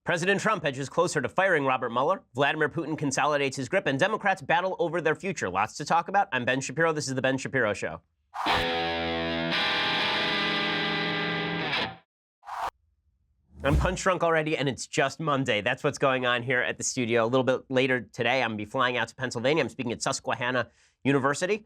President Trump edges closer to firing Robert Mueller. Vladimir Putin consolidates his grip, and Democrats battle over their future. Lots to talk about. I'm Ben Shapiro. This is The Ben Shapiro Show. I'm punch drunk already, and it's just Monday. That's what's going on here at the studio. A little bit later today, I'm going to be flying out to Pennsylvania. I'm speaking at Susquehanna University,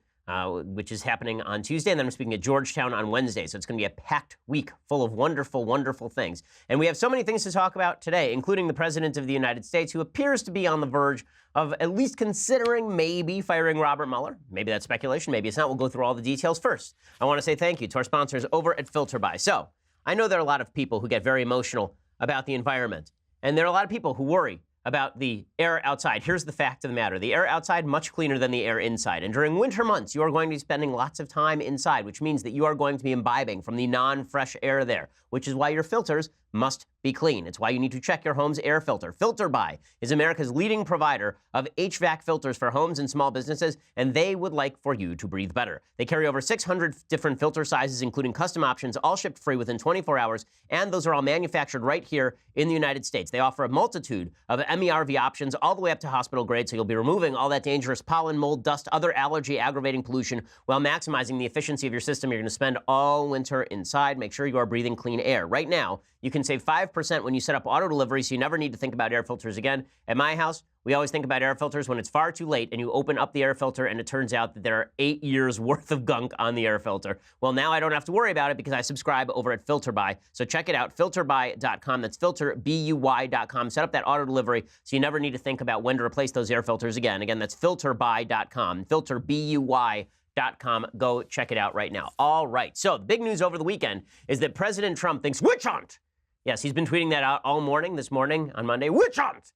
which is happening on Tuesday, and then I'm speaking at Georgetown on Wednesday. So it's going to be a packed week full of wonderful, wonderful things. And we have so many things to talk about today, including the President of the United States, who appears to be on the verge of at least considering maybe firing Robert Mueller. Maybe that's speculation. Maybe it's not. We'll go through all the details first. I want to say thank you to our sponsors over at FilterBuy. So I know there are a lot of people who get very emotional about the environment, and there are a lot of people who worry about the air outside. Here's the fact of the matter. The air outside, much cleaner than the air inside. And during winter months, you are going to be spending lots of time inside, which means that you are going to be imbibing from the non-fresh air there, which is why your filters must be clean. It's why you need to check your home's air filter. FilterBuy is America's leading provider of HVAC filters for homes and small businesses, and they would like for you to breathe better. They carry over 600 different filter sizes, including custom options, all shipped free within 24 hours, and those are all manufactured right here in the United States. They offer a multitude of MERV options all the way up to hospital grade, so you'll be removing all that dangerous pollen, mold, dust, other allergy-aggravating pollution while maximizing the efficiency of your system. You're going to spend all winter inside. Make sure you are breathing clean air. Right now, you can save 5% when you set up auto delivery, so you never need to think about air filters again. At my house, we always think about air filters when it's far too late and you open up the air filter and it turns out that there are 8 years worth of gunk on the air filter. Well, now I don't have to worry about it because I subscribe over at FilterBuy. So check it out, filterbuy.com. That's filterbuy.com. Set up that auto delivery so you never need to think about when to replace those air filters again. Again, that's filterbuy.com, filterbuy.com. Go check it out right now. All right. So the big news over the weekend is that President Trump thinks witch hunt. Yes, he's been tweeting that out all morning, this morning on Monday, witch hunt.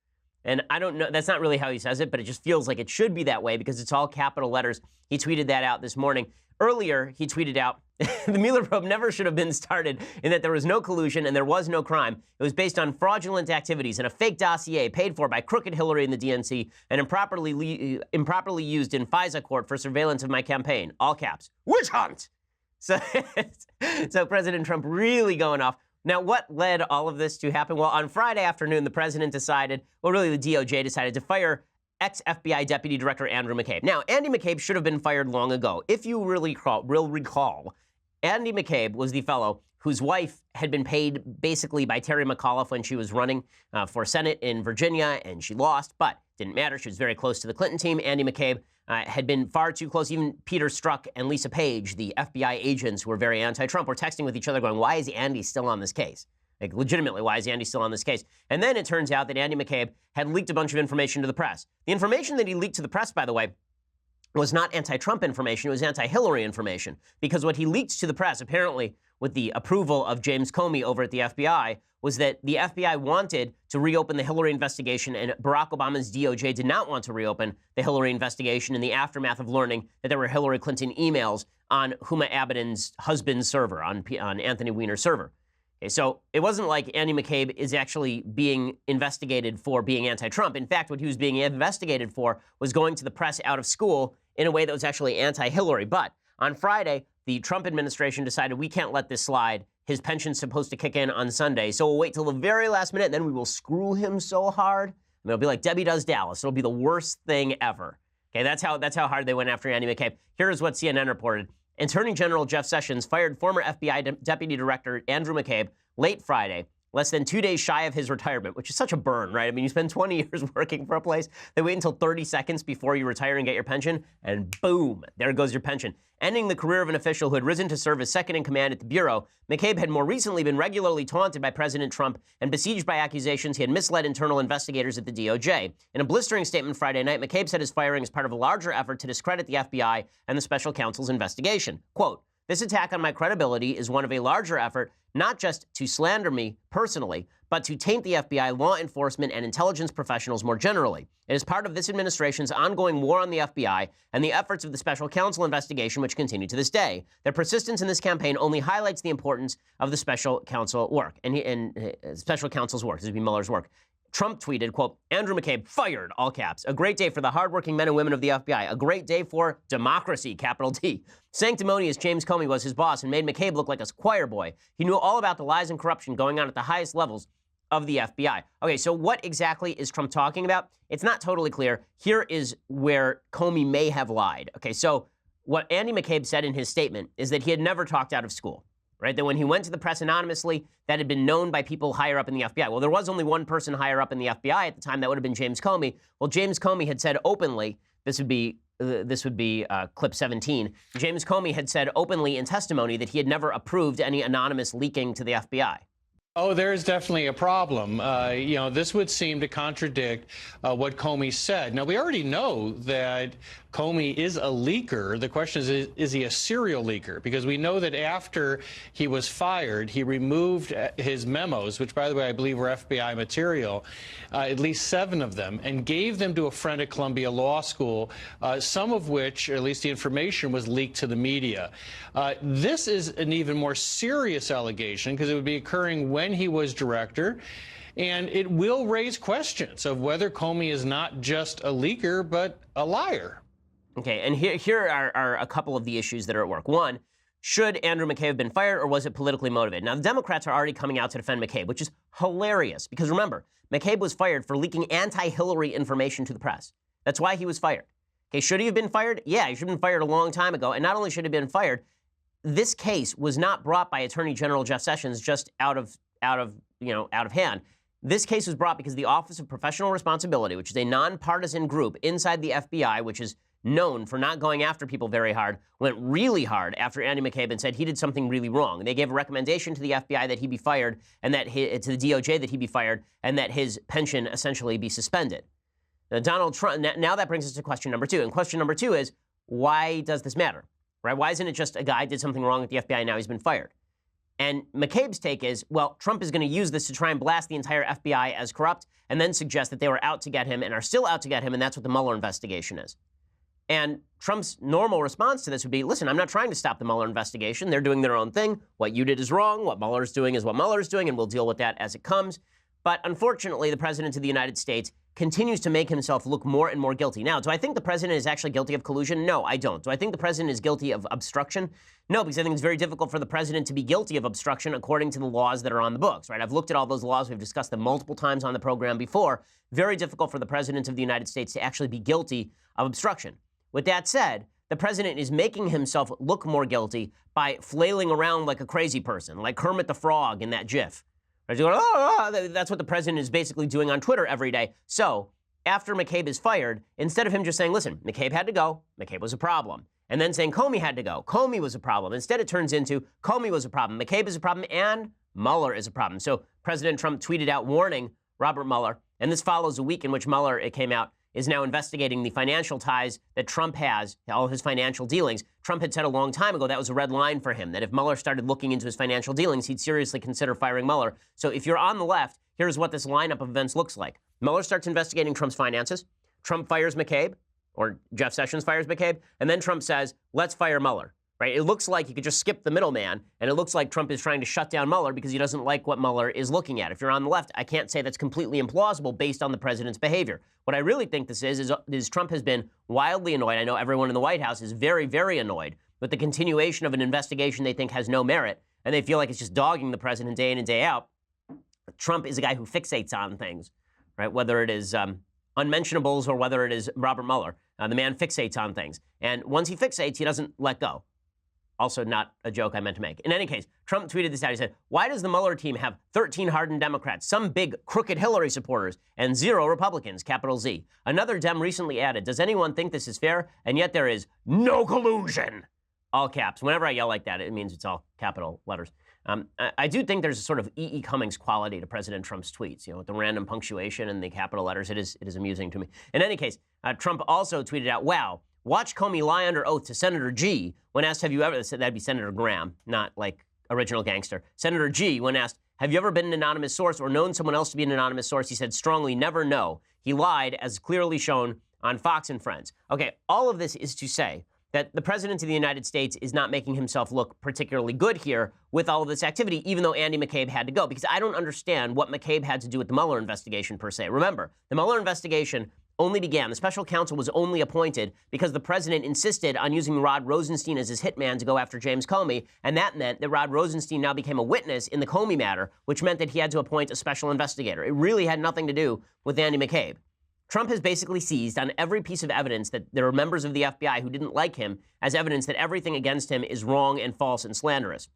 And I don't know, that's not really how he says it, but it just feels like it should be that way because it's all capital letters. He tweeted that out this morning. Earlier, he tweeted out, the Mueller probe never should have been started in that there was no collusion and there was no crime. It was based on fraudulent activities and a fake dossier paid for by crooked Hillary and the DNC and improperly used in FISA court for surveillance of my campaign. All caps. Witch hunt! So President Trump really going off. Now, what led all of this to happen? Well, on Friday afternoon, the president decided, well, really the DOJ decided to fire ex-FBI Deputy Director Andrew McCabe. Now, Andy McCabe should have been fired long ago. If you will recall, Andy McCabe was the fellow whose wife had been paid basically by Terry McAuliffe when she was running for Senate in Virginia, and she lost, but didn't matter. She was very close to the Clinton team. Andy McCabe had been far too close. Even Peter Strzok and Lisa Page, the FBI agents who were very anti-Trump, were texting with each other going, why is Andy still on this case? Like, legitimately, why is Andy still on this case? And then it turns out that Andy McCabe had leaked a bunch of information to the press. The information that he leaked to the press, by the way, was not anti-Trump information, it was anti-Hillary information. Because what he leaked to the press, apparently with the approval of James Comey over at the FBI, was that the FBI wanted to reopen the Hillary investigation and Barack Obama's DOJ did not want to reopen the Hillary investigation in the aftermath of learning that there were Hillary Clinton emails on Huma Abedin's husband's server, on Anthony Weiner's server. Okay, so it wasn't like Andy McCabe is actually being investigated for being anti-Trump. In fact, what he was being investigated for was going to the press out of school in a way that was actually anti-Hillary. But on Friday, the Trump administration decided we can't let this slide. His pension's supposed to kick in on Sunday, so we'll wait till the very last minute, and then we will screw him so hard. I mean, it'll be like Debbie Does Dallas. It'll be the worst thing ever. Okay, that's how hard they went after Andy McCabe. Here's what CNN reported. Attorney General Jeff Sessions fired former FBI Deputy Director Andrew McCabe late Friday, less than 2 days shy of his retirement, which is such a burn, right? I mean, you spend 20 years working for a place, they wait until 30 seconds before you retire and get your pension, and boom, there goes your pension. Ending the career of an official who had risen to serve as second in command at the Bureau, McCabe had more recently been regularly taunted by President Trump and besieged by accusations he had misled internal investigators at the DOJ. In a blistering statement Friday night, McCabe said his firing is part of a larger effort to discredit the FBI and the special counsel's investigation. Quote, "This attack on my credibility is one of a larger effort, not just to slander me personally, but to taint the FBI, law enforcement, and intelligence professionals more generally. It is part of this administration's ongoing war on the FBI and the efforts of the special counsel investigation, which continue to this day. Their persistence in this campaign only highlights the importance of the special counsel work, and special counsel's work, this would be Mueller's work. Trump tweeted, quote, Andrew McCabe fired, all caps. A great day for the hardworking men and women of the FBI. A great day for democracy, capital D. Sanctimonious James Comey was his boss and made McCabe look like a choir boy. He knew all about the lies and corruption going on at the highest levels of the FBI. Okay, so what exactly is Trump talking about? It's not totally clear. Here is where Comey may have lied. Okay, so what Andy McCabe said in his statement is that he had never talked out of school, right? That when he went to the press anonymously, that had been known by people higher up in the FBI. Well, there was only one person higher up in the FBI at the time. That would have been James Comey. Well, James Comey had said openly, this would be clip 17. James Comey had said openly in testimony that he had never approved any anonymous leaking to the FBI. Oh, there's definitely a problem. This would seem to contradict what Comey said. Now, we already know that Comey is a leaker. The question is he a serial leaker? Because we know that after he was fired, he removed his memos, which, by the way, I believe were FBI material, at least 7 of them, and gave them to a friend at Columbia Law School, some of which, or at least the information, was leaked to the media. This is an even more serious allegation because it would be occurring when he was director, and it will raise questions of whether Comey is not just a leaker, but a liar. Okay, and here are a couple of the issues that are at work. One, should Andrew McCabe have been fired, or was it politically motivated? Now, the Democrats are already coming out to defend McCabe, which is hilarious, because remember, McCabe was fired for leaking anti-Hillary information to the press. That's why he was fired. Okay, should he have been fired? Yeah, he should have been fired a long time ago, and not only should he have been fired, this case was not brought by Attorney General Jeff Sessions just out of hand. This case was brought because the Office of Professional Responsibility, which is a nonpartisan group inside the FBI, which is known for not going after people very hard, went really hard after Andy McCabe and said he did something really wrong. They gave a recommendation to the FBI that he be fired, and that to the DOJ that he be fired, and that his pension essentially be suspended. Now, Donald Trump. Now that brings us to question number 2, and question number 2 is, why does this matter? Right? Why isn't it just a guy did something wrong at the FBI and now he's been fired? And McCabe's take is, well, Trump is going to use this to try and blast the entire FBI as corrupt, and then suggest that they were out to get him and are still out to get him, and that's what the Mueller investigation is. And Trump's normal response to this would be, listen, I'm not trying to stop the Mueller investigation. They're doing their own thing. What you did is wrong. What Mueller's doing is what Mueller's doing, and we'll deal with that as it comes. But unfortunately, the president of the United States continues to make himself look more and more guilty. Now, do I think the president is actually guilty of collusion? No, I don't. Do I think the president is guilty of obstruction? No, because I think it's very difficult for the president to be guilty of obstruction according to the laws that are on the books, right? I've looked at all those laws. We've discussed them multiple times on the program before. Very difficult for the president of the United States to actually be guilty of obstruction. With that said, the president is making himself look more guilty by flailing around like a crazy person, like Kermit the Frog in that GIF. That's what the president is basically doing on Twitter every day. So after McCabe is fired, instead of him just saying, listen, McCabe had to go, McCabe was a problem, and then saying Comey had to go, Comey was a problem, instead it turns into Comey was a problem, McCabe is a problem, and Mueller is a problem. So President Trump tweeted out warning Robert Mueller, and this follows a week in which Mueller, it came out, is now investigating the financial ties that Trump has, all his financial dealings. Trump had said a long time ago that was a red line for him, that if Mueller started looking into his financial dealings, he'd seriously consider firing Mueller. So if you're on the left, here's what this lineup of events looks like. Mueller starts investigating Trump's finances. Trump fires McCabe, or Jeff Sessions fires McCabe, and then Trump says, let's fire Mueller. Right? It looks like you could just skip the middleman, and it looks like Trump is trying to shut down Mueller because he doesn't like what Mueller is looking at. If you're on the left, I can't say that's completely implausible based on the president's behavior. What I really think this is Trump has been wildly annoyed. I know everyone in the White House is very, very annoyed with the continuation of an investigation they think has no merit, and they feel like it's just dogging the president day in and day out. Trump is a guy who fixates on things, right? Whether it is unmentionables or whether it is Robert Mueller. The man fixates on things. And once he fixates, he doesn't let go. Also not a joke I meant to make. In any case, Trump tweeted this out. He said, why does the Mueller team have 13 hardened Democrats, some big crooked Hillary supporters, and 0 Republicans, capital Z? Another Dem recently added, does anyone think this is fair? And yet there is no collusion. All caps. Whenever I yell like that, it means it's all capital letters. I do think there's a sort of E.E. Cummings quality to President Trump's tweets, with the random punctuation and the capital letters. It is amusing to me. In any case, Trump also tweeted out, wow, watch Comey lie under oath to Senator G when asked, have you ever, that'd be Senator Graham, not like original gangster. Senator G, when asked, have you ever been an anonymous source or known someone else to be an anonymous source? He said strongly, never no. He lied, as clearly shown on Fox and Friends. Okay, all of this is to say that the president of the United States is not making himself look particularly good here with all of this activity, even though Andy McCabe had to go, because I don't understand what McCabe had to do with the Mueller investigation per se. Remember, the Mueller investigation only began. The special counsel was only appointed because the president insisted on using Rod Rosenstein as his hitman to go after James Comey, and that meant that Rod Rosenstein now became a witness in the Comey matter, which meant that he had to appoint a special investigator. It really had nothing to do with Andy McCabe. Trump has basically seized on every piece of evidence that there are members of the FBI who didn't like him as evidence that everything against him is wrong and false and slanderous.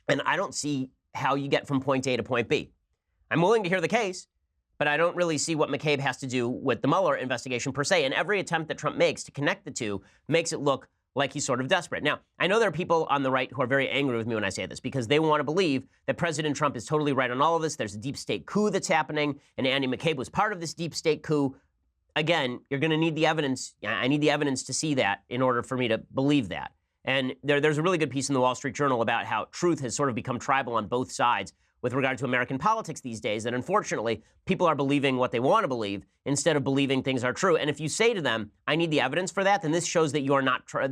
And I don't see how you get from point A to point B. I'm willing to hear the case, but I don't really see what McCabe has to do with the Mueller investigation per se. And every attempt that Trump makes to connect the two makes it look like he's sort of desperate. Now, I know there are people on the right who are very angry with me when I say this because they want to believe that President Trump is totally right on all of this. There's a deep state coup that's happening, and Andy McCabe was part of this deep state coup. Again, you're going to need the evidence. I need the evidence to see that in order for me to believe that. And there's a really good piece in the Wall Street Journal about how truth has sort of become tribal on both sides with regard to American politics these days, that unfortunately people are believing what they want to believe instead of believing things are true. And if you say to them, I need the evidence for that, then this shows that you're not part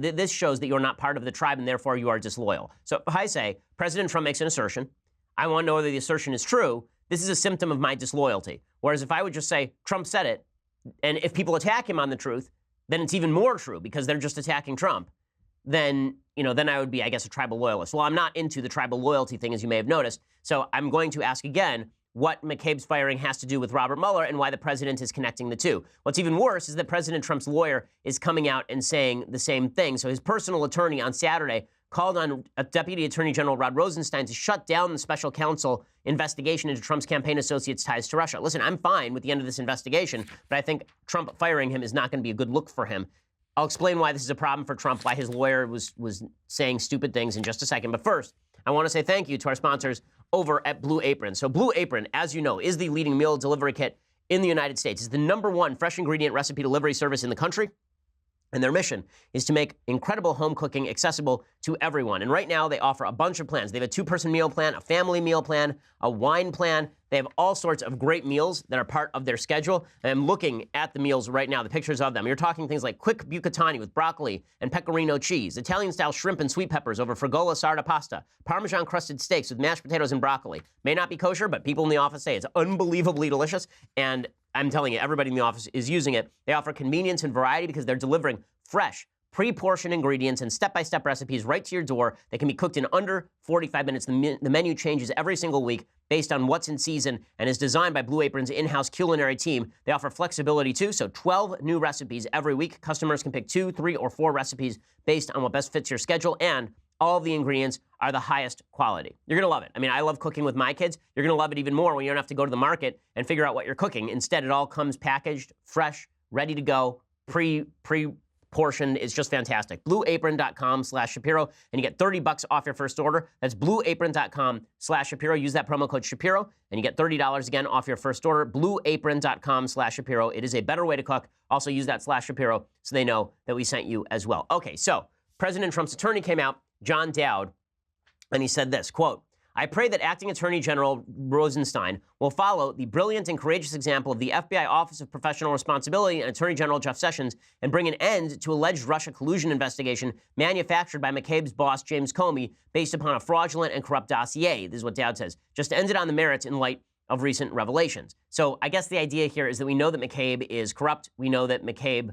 of the tribe and therefore you are disloyal. So if I say President Trump makes an assertion, I want to know whether the assertion is true, this is a symptom of my disloyalty. Whereas if I would just say Trump said it, and if people attack him on the truth, then it's even more true because they're just attacking Trump. Then I would be, I guess, a tribal loyalist. Well, I'm not into the tribal loyalty thing, as you may have noticed. So I'm going to ask again what McCabe's firing has to do with Robert Mueller and why the president is connecting the two. What's even worse is that President Trump's lawyer is coming out and saying the same thing. So his personal attorney on Saturday called on Deputy Attorney General Rod Rosenstein to shut down the special counsel investigation into Trump's campaign associates' ties to Russia. Listen, I'm fine with the end of this investigation, but I think Trump firing him is not going to be a good look for him. I'll explain why this is a problem for Trump, why his lawyer was saying stupid things in just a second. But first, I want to say thank you to our sponsors over at Blue Apron. So Blue Apron, as you know, is the leading meal delivery kit in the United States. It's the #1 fresh ingredient recipe delivery service in the country. And their mission is to make incredible home cooking accessible to everyone. And right now, they offer a bunch of plans. They have a 2-person meal plan, a family meal plan, a wine plan. They have all sorts of great meals that are part of their schedule. And I'm looking at the meals right now, the pictures of them. You're talking things like quick bucatini with broccoli and pecorino cheese, Italian-style shrimp and sweet peppers over frigola sarda pasta, Parmesan-crusted steaks with mashed potatoes and broccoli. May not be kosher, but people in the office say it's unbelievably delicious. And I'm telling you, everybody in the office is using it. They offer convenience and variety because they're delivering fresh, pre-portioned ingredients and step-by-step recipes right to your door. They can be cooked in under 45 minutes. The menu changes every single week based on what's in season and is designed by Blue Apron's in-house culinary team. They offer flexibility, too, so 12 new recipes every week. Customers can pick 2, 3, or 4 recipes based on what best fits your schedule, and all of the ingredients are the highest quality. You're going to love it. I mean, I love cooking with my kids. You're going to love it even more when you don't have to go to the market and figure out what you're cooking. Instead, it all comes packaged, fresh, ready to go, pre-portioned. It's just fantastic. BlueApron.com/Shapiro, and you get $30 off your first order. That's BlueApron.com/Shapiro. Use that promo code Shapiro, and you get $30 again off your first order. BlueApron.com/Shapiro. It is a better way to cook. Also use that /Shapiro so they know that we sent you as well. Okay, so President Trump's attorney came out, John Dowd, and he said this, quote, I pray that Acting Attorney General Rosenstein will follow the brilliant and courageous example of the FBI Office of Professional Responsibility and Attorney General Jeff Sessions and bring an end to alleged Russia collusion investigation manufactured by McCabe's boss, James Comey, based upon a fraudulent and corrupt dossier. This is what Dowd says. Just end it on the merits in light of recent revelations. So I guess the idea here is that we know that McCabe is corrupt. We know that McCabe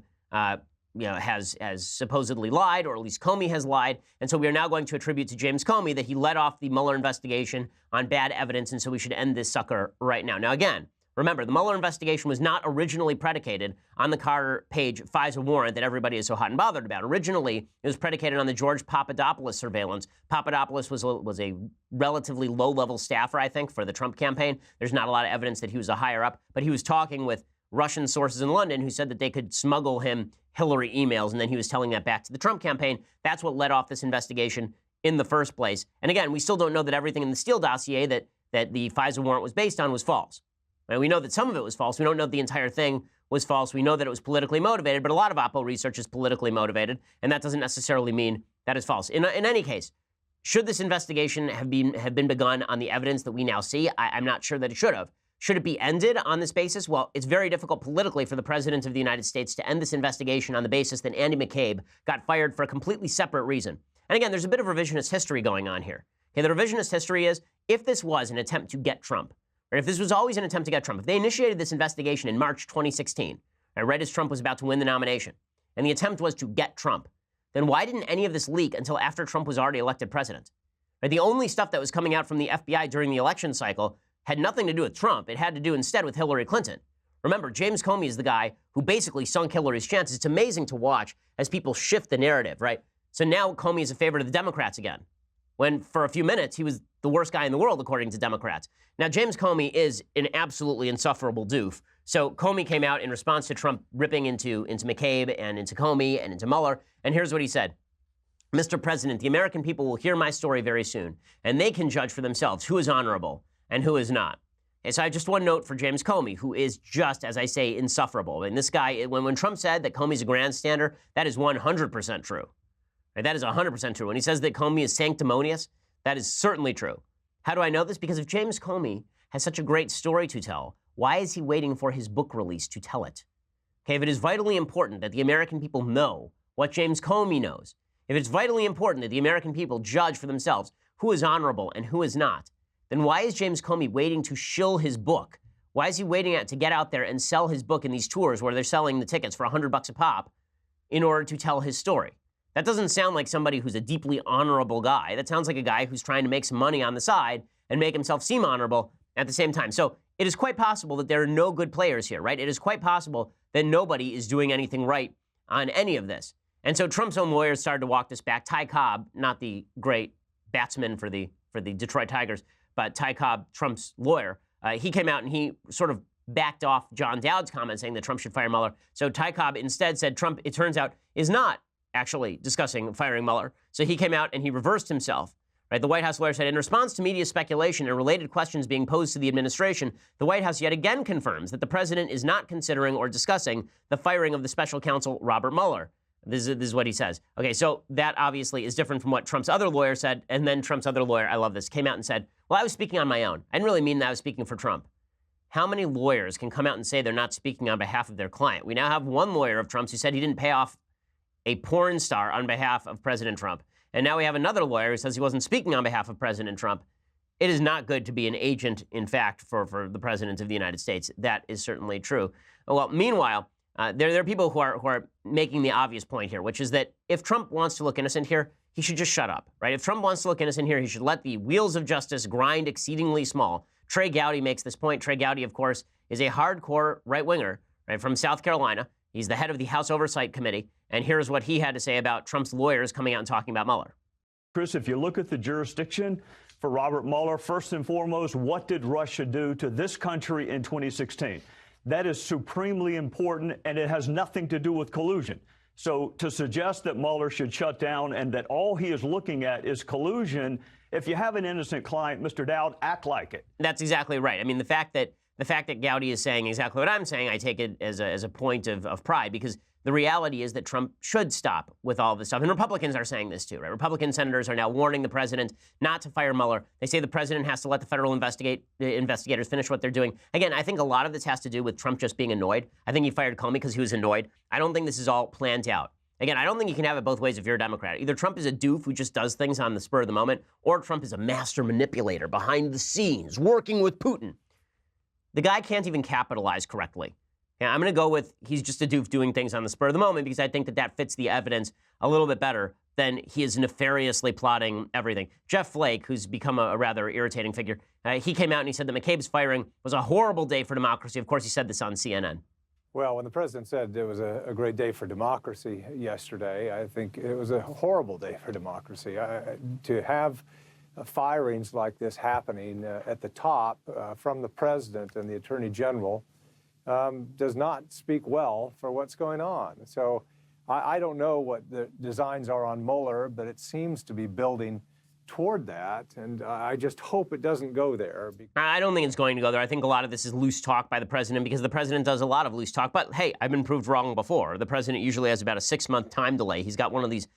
has supposedly lied, or at least Comey has lied. And so we are now going to attribute to James Comey that he led off the Mueller investigation on bad evidence, and so we should end this sucker right now. Now, again, remember, the Mueller investigation was not originally predicated on the Carter Page FISA warrant that everybody is so hot and bothered about. Originally, it was predicated on the George Papadopoulos surveillance. Papadopoulos was a relatively low-level staffer, I think, for the Trump campaign. There's not a lot of evidence that he was a higher-up, but he was talking with Russian sources in London who said that they could smuggle him Hillary emails, and then he was telling that back to the Trump campaign. That's what led off this investigation in the first place. And again, we still don't know that everything in the Steele dossier that the FISA warrant was based on was false. And we know that some of it was false. We don't know that the entire thing was false. We know that it was politically motivated, but a lot of Oppo research is politically motivated, and that doesn't necessarily mean that is false. In any case, should this investigation have been begun on the evidence that we now see? I'm not sure that it should have. Should it be ended on this basis? Well, it's very difficult politically for the President of the United States to end this investigation on the basis that Andy McCabe got fired for a completely separate reason. And again, there's a bit of revisionist history going on here. Okay, the revisionist history is, if this was an attempt to get Trump, or if this was always an attempt to get Trump, if they initiated this investigation in March 2016, right as Trump was about to win the nomination. And the attempt was to get Trump. Then why didn't any of this leak until after Trump was already elected president? Right? The only stuff that was coming out from the FBI during the election cycle had nothing to do with Trump. It had to do instead with Hillary Clinton. Remember, James Comey is the guy who basically sunk Hillary's chances. It's amazing to watch as people shift the narrative, right? So now Comey is a favorite of the Democrats again, when for a few minutes he was the worst guy in the world, according to Democrats. Now, James Comey is an absolutely insufferable doof. So Comey came out in response to Trump ripping into McCabe and into Comey and into Mueller. And here's what he said. Mr. President, the American people will hear my story very soon, and they can judge for themselves who is honorable and who is not. Okay, so I have just one note for James Comey, who is just, as I say, insufferable. And this guy, when Trump said that Comey's a grandstander, that is 100% true. Right? That is 100% true. When he says that Comey is sanctimonious, that is certainly true. How do I know this? Because if James Comey has such a great story to tell, why is he waiting for his book release to tell it? Okay, if it is vitally important that the American people know what James Comey knows, if it's vitally important that the American people judge for themselves who is honorable and who is not, then why is James Comey waiting to shill his book? Why is he waiting to get out there and sell his book in these tours where they're selling the tickets for $100 a pop in order to tell his story? That doesn't sound like somebody who's a deeply honorable guy. That sounds like a guy who's trying to make some money on the side and make himself seem honorable at the same time. So it is quite possible that there are no good players here, right? It is quite possible that nobody is doing anything right on any of this. And so Trump's own lawyers started to walk this back. Ty Cobb, not the great batsman for the Detroit Tigers, but Ty Cobb, Trump's lawyer, he came out and he sort of backed off John Dowd's comment saying that Trump should fire Mueller. So Ty Cobb instead said Trump, it turns out, is not actually discussing firing Mueller. So he came out and he reversed himself. Right? The White House lawyer said, in response to media speculation and related questions being posed to the administration, the White House yet again confirms that the president is not considering or discussing the firing of the special counsel Robert Mueller. This is what he says. Okay, so that obviously is different from what Trump's other lawyer said. And then Trump's other lawyer, I love this, came out and said, well, I was speaking on my own. I didn't really mean that I was speaking for Trump. How many lawyers can come out and say they're not speaking on behalf of their client? We now have one lawyer of Trump's who said he didn't pay off a porn star on behalf of President Trump. And now we have another lawyer who says he wasn't speaking on behalf of President Trump. It is not good to be an agent, in fact, for the President of the United States. That is certainly true. Well, meanwhile, there are people who are making the obvious point here, which is that if Trump wants to look innocent here, he should just shut up, right? If Trump wants to look innocent here, he should let the wheels of justice grind exceedingly small. Trey Gowdy makes this point. Trey Gowdy, of course, is a hardcore right-winger, right, from South Carolina. He's the head of the House Oversight Committee. And here's what he had to say about Trump's lawyers coming out and talking about Mueller. Chris, if you look at the jurisdiction for Robert Mueller, first and foremost, what did Russia do to this country in 2016? That is supremely important, and it has nothing to do with collusion. So to suggest that Mueller should shut down and that all he is looking at is collusion, if you have an innocent client, Mr. Dowd, act like it. That's exactly right. I mean, the fact that Gowdy is saying exactly what I'm saying, I take it as a point of pride, because the reality is that Trump should stop with all this stuff. And Republicans are saying this too, right? Republican senators are now warning the president not to fire Mueller. They say the president has to let the federal investigators finish what they're doing. Again, I think a lot of this has to do with Trump just being annoyed. I think he fired Comey because he was annoyed. I don't think this is all planned out. Again, I don't think you can have it both ways if you're a Democrat. Either Trump is a doof who just does things on the spur of the moment, or Trump is a master manipulator behind the scenes, working with Putin. The guy can't even capitalize correctly. Yeah, I'm going to go with he's just a doof doing things on the spur of the moment, because I think that fits the evidence a little bit better than he is nefariously plotting everything. Jeff Flake, who's become a rather irritating figure, he came out and he said that McCabe's firing was a horrible day for democracy. Of course, he said this on CNN. Well, when the president said it was a great day for democracy yesterday, I think it was a horrible day for democracy. To have firings like this happening at the top from the president and the attorney general does not speak well for what's going on. So I don't know what the designs are on Mueller, but it seems to be building toward that, and I just hope it doesn't go there. I don't think it's going to go there. I think a lot of this is loose talk by the president, because the president does a lot of loose talk. But hey, I've been proved wrong before. The president usually has about a 6-month time delay. He's got one of these.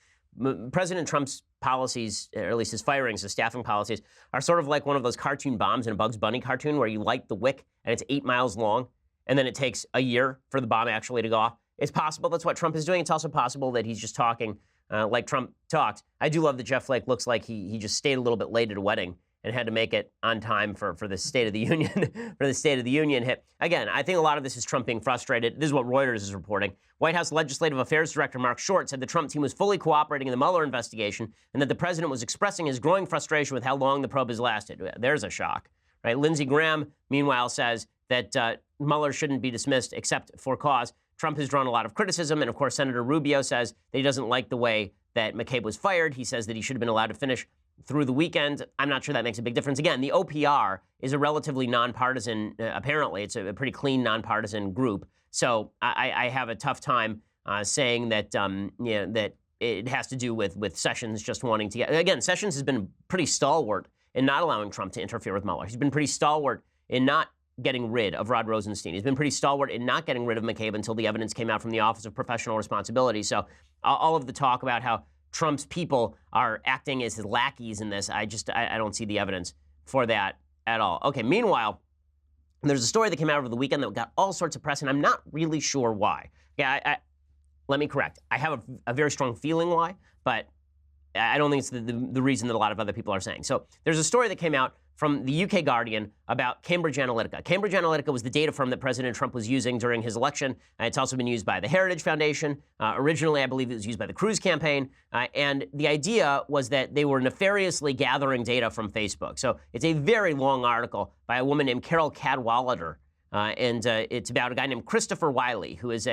President Trump's policies, or at least his firings, his staffing policies, are sort of like one of those cartoon bombs in a Bugs Bunny cartoon where you light the wick and it's 8 miles long, and then it takes a year for the bomb actually to go off. It's possible that's what Trump is doing. It's also possible that he's just talking like Trump talked. I do love that Jeff Flake looks like he just stayed a little bit late at a wedding and had to make it on time for the State of the Union, for the State of the Union hit. Again, I think a lot of this is Trump being frustrated. This is what Reuters is reporting. White House Legislative Affairs Director Mark Short said the Trump team was fully cooperating in the Mueller investigation and that the president was expressing his growing frustration with how long the probe has lasted. There's a shock, right? Lindsey Graham, meanwhile, says that Mueller shouldn't be dismissed except for cause. Trump has drawn a lot of criticism, and of course, Senator Rubio says that he doesn't like the way that McCabe was fired. He says that he should have been allowed to finish through the weekend. I'm not sure that makes a big difference. Again, the OPR is a relatively nonpartisan, apparently, it's a pretty clean nonpartisan group. So I have a tough time saying that, that it has to do with Sessions just wanting to get, again, Sessions has been pretty stalwart in not allowing Trump to interfere with Mueller. He's been pretty stalwart in not getting rid of Rod Rosenstein. He's been pretty stalwart in not getting rid of McCabe until the evidence came out from the Office of Professional Responsibility. So all of the talk about how Trump's people are acting as his lackeys in this, I don't see the evidence for that at all. Okay, meanwhile, there's a story that came out over the weekend that got all sorts of press, and I'm not really sure why. Yeah, let me correct. I have a very strong feeling why, but I don't think it's the reason that a lot of other people are saying. So there's a story that came out from the UK Guardian about Cambridge Analytica. Cambridge Analytica was the data firm that President Trump was using during his election. It's also been used by the Heritage Foundation. Originally, I believe it was used by the Cruz campaign. And the idea was that they were nefariously gathering data from Facebook. So it's a very long article by a woman named Carol Cadwallader. And it's about a guy named Christopher Wiley, who is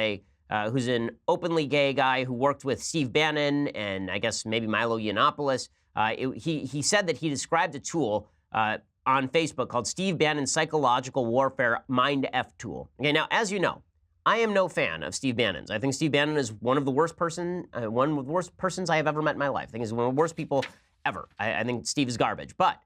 who's an openly gay guy who worked with Steve Bannon and I guess maybe Milo Yiannopoulos. He said that he described a tool on Facebook called Steve Bannon's Psychological Warfare Mind F Tool. Okay, now, as you know, I am no fan of Steve Bannon's. I think Steve Bannon is one of the worst persons I have ever met in my life. I think he's one of the worst people ever. I think Steve is garbage. But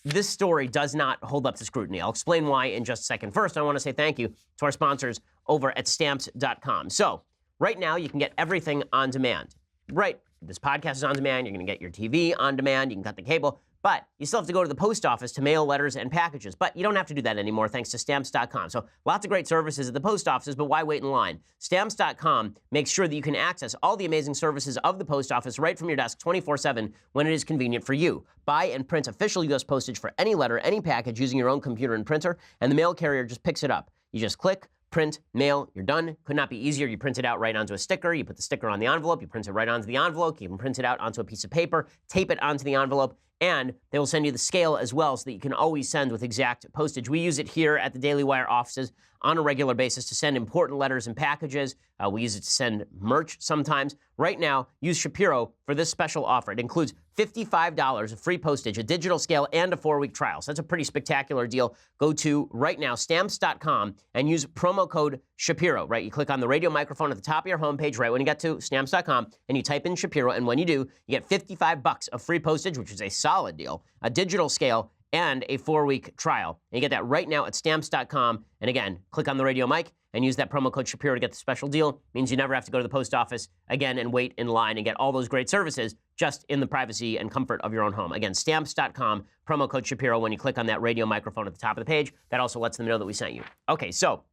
this story does not hold up to scrutiny. I'll explain why in just a second. First, I want to say thank you to our sponsors over at Stamps.com. So, right now, you can get everything on demand. Right, this podcast is on demand. You're going to get your TV on demand. You can cut the cable. But you still have to go to the post office to mail letters and packages. But you don't have to do that anymore thanks to Stamps.com. So lots of great services at the post offices, but why wait in line? Stamps.com makes sure that you can access all the amazing services of the post office right from your desk 24/7 when it is convenient for you. Buy and print official U.S. postage for any letter, any package using your own computer and printer, and the mail carrier just picks it up. You just click, print, mail, you're done. Could not be easier. You print it out right onto a sticker. You put the sticker on the envelope. You print it right onto the envelope. You can print it out onto a piece of paper, tape it onto the envelope, and they will send you the scale as well so that you can always send with exact postage. We use it here at the Daily Wire offices on a regular basis to send important letters and packages. We use it to send merch sometimes. Right now, use Shapiro for this special offer. It includes $55 of free postage, a digital scale, and a 4-week trial. So that's a pretty spectacular deal. Go to, right now, Stamps.com and use promo code Shapiro, right? You click on the radio microphone at the top of your homepage right when you get to Stamps.com, and you type in Shapiro, and when you do, you get $55 of free postage, which is a solid deal, a digital scale, and a 4-week trial. And you get that right now at Stamps.com. And again, click on the radio mic and use that promo code Shapiro to get the special deal. Means you never have to go to the post office again and wait in line and get all those great services just in the privacy and comfort of your own home. Again, Stamps.com, promo code Shapiro when you click on that radio microphone at the top of the page. That also lets them know that we sent you. Okay, so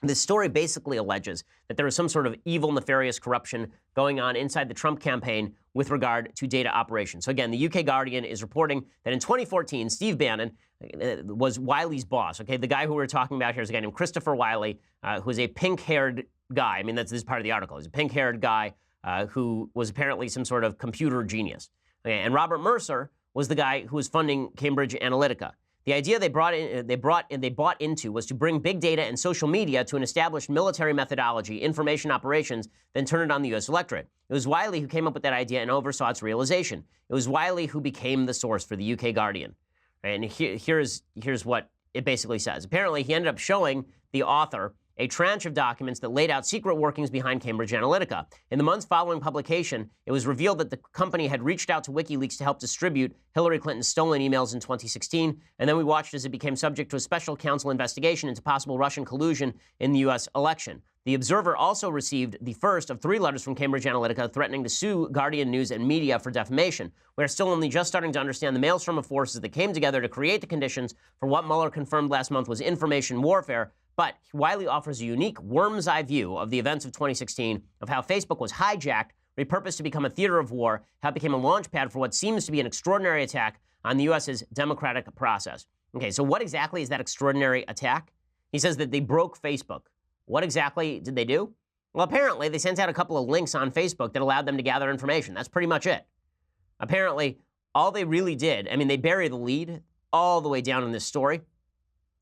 this story basically alleges that there is some sort of evil, nefarious corruption going on inside the Trump campaign with regard to data operations. So again, the UK Guardian is reporting that in 2014, Steve Bannon was Wiley's boss. Okay, the guy who we're talking about here is a guy named Christopher Wiley, who is a pink-haired guy. I mean, this is part of the article. He's a pink-haired guy who was apparently some sort of computer genius. Okay, and Robert Mercer was the guy who was funding Cambridge Analytica. The idea they bought into was to bring big data and social media to an established military methodology, information operations, then turn it on the U.S. electorate. It was Wiley who came up with that idea and oversaw its realization. It was Wiley who became the source for the UK Guardian. And here's what it basically says. Apparently, he ended up showing the author a tranche of documents that laid out secret workings behind Cambridge Analytica. In the months following publication, it was revealed that the company had reached out to WikiLeaks to help distribute Hillary Clinton's stolen emails in 2016, and then we watched as it became subject to a special counsel investigation into possible Russian collusion in the U.S. election. The Observer also received the first of 3 letters from Cambridge Analytica threatening to sue Guardian News and Media for defamation. We're still only just starting to understand the maelstrom of forces that came together to create the conditions for what Mueller confirmed last month was information warfare. But Wiley offers a unique worm's eye view of the events of 2016, of how Facebook was hijacked, repurposed to become a theater of war, how it became a launch pad for what seems to be an extraordinary attack on the U.S.'s democratic process. Okay, so what exactly is that extraordinary attack? He says that they broke Facebook. What exactly did they do? Well, apparently they sent out a couple of links on Facebook that allowed them to gather information. That's pretty much it. Apparently, all they really did, I mean, they bury the lead all the way down in this story,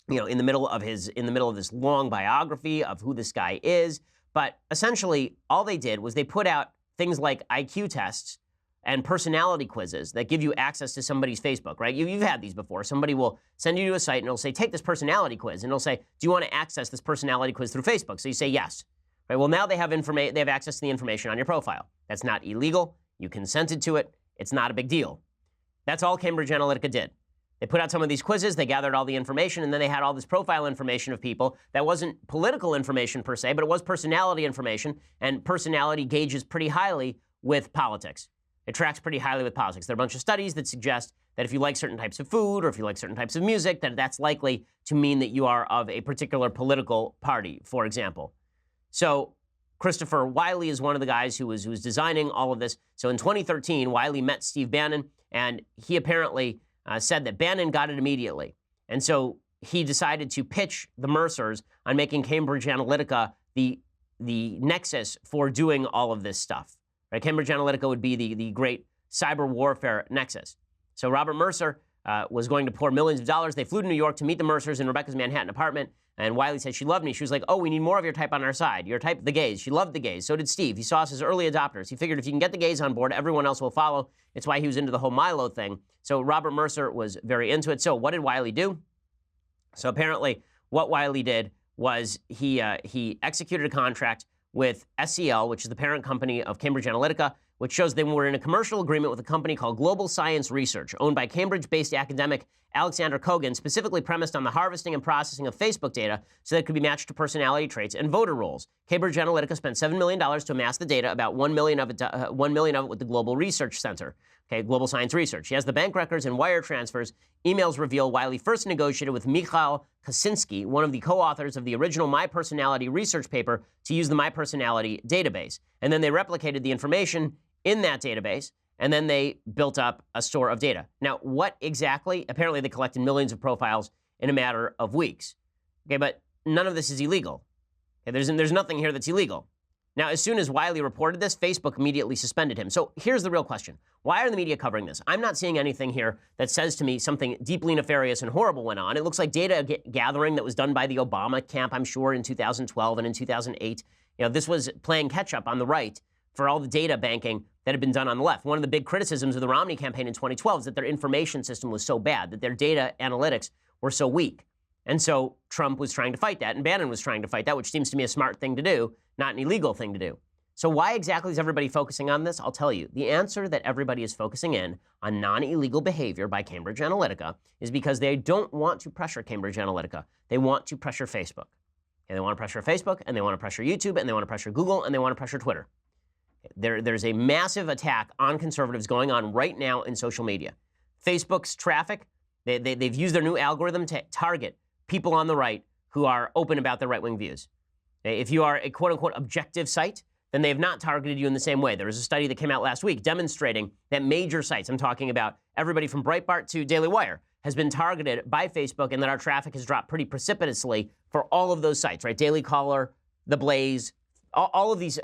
you know, in the middle of this long biography of who this guy is. But essentially, all they did was they put out things like IQ tests and personality quizzes that give you access to somebody's Facebook, right? You've had these before. Somebody will send you to a site and it'll say, take this personality quiz. And it'll say, do you want to access this personality quiz through Facebook? So you say yes. Right? Well, now they have access to the information on your profile. That's not illegal. You consented to it. It's not a big deal. That's all Cambridge Analytica did. They put out some of these quizzes, they gathered all the information, and then they had all this profile information of people that wasn't political information per se, but it was personality information, and personality gauges pretty highly with politics. It tracks pretty highly with politics. There are a bunch of studies that suggest that if you like certain types of food or if you like certain types of music, that's likely to mean that you are of a particular political party, for example. So Christopher Wiley is one of the guys who was designing all of this. So in 2013, Wiley met Steve Bannon, and he apparently said that Bannon got it immediately. And so he decided to pitch the Mercers on making Cambridge Analytica the nexus for doing all of this stuff. Right? Cambridge Analytica would be the great cyber warfare nexus. So Robert Mercer was going to pour millions of dollars. They flew to New York to meet the Mercers in Rebecca's Manhattan apartment. And Wiley said, she loved me. She was like, oh, we need more of your type on our side. Your type, the gays. She loved the gays. So did Steve. He saw us as early adopters. He figured if you can get the gays on board, everyone else will follow. It's why he was into the whole Milo thing. So Robert Mercer was very into it. So what did Wiley do? So apparently what Wiley did was he executed a contract with SCL, which is the parent company of Cambridge Analytica, which shows they were in a commercial agreement with a company called Global Science Research, owned by Cambridge-based academic Alexander Kogan, specifically premised on the harvesting and processing of Facebook data so that it could be matched to personality traits and voter rolls. Cambridge Analytica spent $7 million to amass the data, about $1 million of it with the Global Research Center, okay, Global Science Research. He has the bank records and wire transfers. Emails reveal Wiley first negotiated with Mikhail Kaczynski, one of the co-authors of the original My Personality research paper, to use the My Personality database. And then they replicated the information in that database, and then they built up a store of data. Now, what exactly? Apparently, they collected millions of profiles in a matter of weeks. Okay, but none of this is illegal. Okay, there's nothing here that's illegal. Now, as soon as Wiley reported this, Facebook immediately suspended him. So here's the real question. Why are the media covering this? I'm not seeing anything here that says to me something deeply nefarious and horrible went on. It looks like data gathering that was done by the Obama camp, I'm sure, in 2012 and in 2008. You know, this was playing catch up on the right for all the data banking that had been done on the left. One of the big criticisms of the Romney campaign in 2012 is that their information system was so bad, that their data analytics were so weak. And so Trump was trying to fight that, and Bannon was trying to fight that, which seems to me a smart thing to do, not an illegal thing to do. So why exactly is everybody focusing on this? I'll tell you. The answer that everybody is focusing in on non-illegal behavior by Cambridge Analytica is because they don't want to pressure Cambridge Analytica. They want to pressure Facebook. And they want to pressure Facebook, and they want to pressure YouTube, and they want to pressure Google, and they want to pressure Twitter. There's a massive attack on conservatives going on right now in social media. Facebook's traffic, they've used their new algorithm to target people on the right who are open about their right-wing views. If you are a quote-unquote objective site, then they have not targeted you in the same way. There was a study that came out last week demonstrating that major sites, I'm talking about everybody from Breitbart to Daily Wire, has been targeted by Facebook, and that our traffic has dropped pretty precipitously for all of those sites, right? Daily Caller, The Blaze, all of these,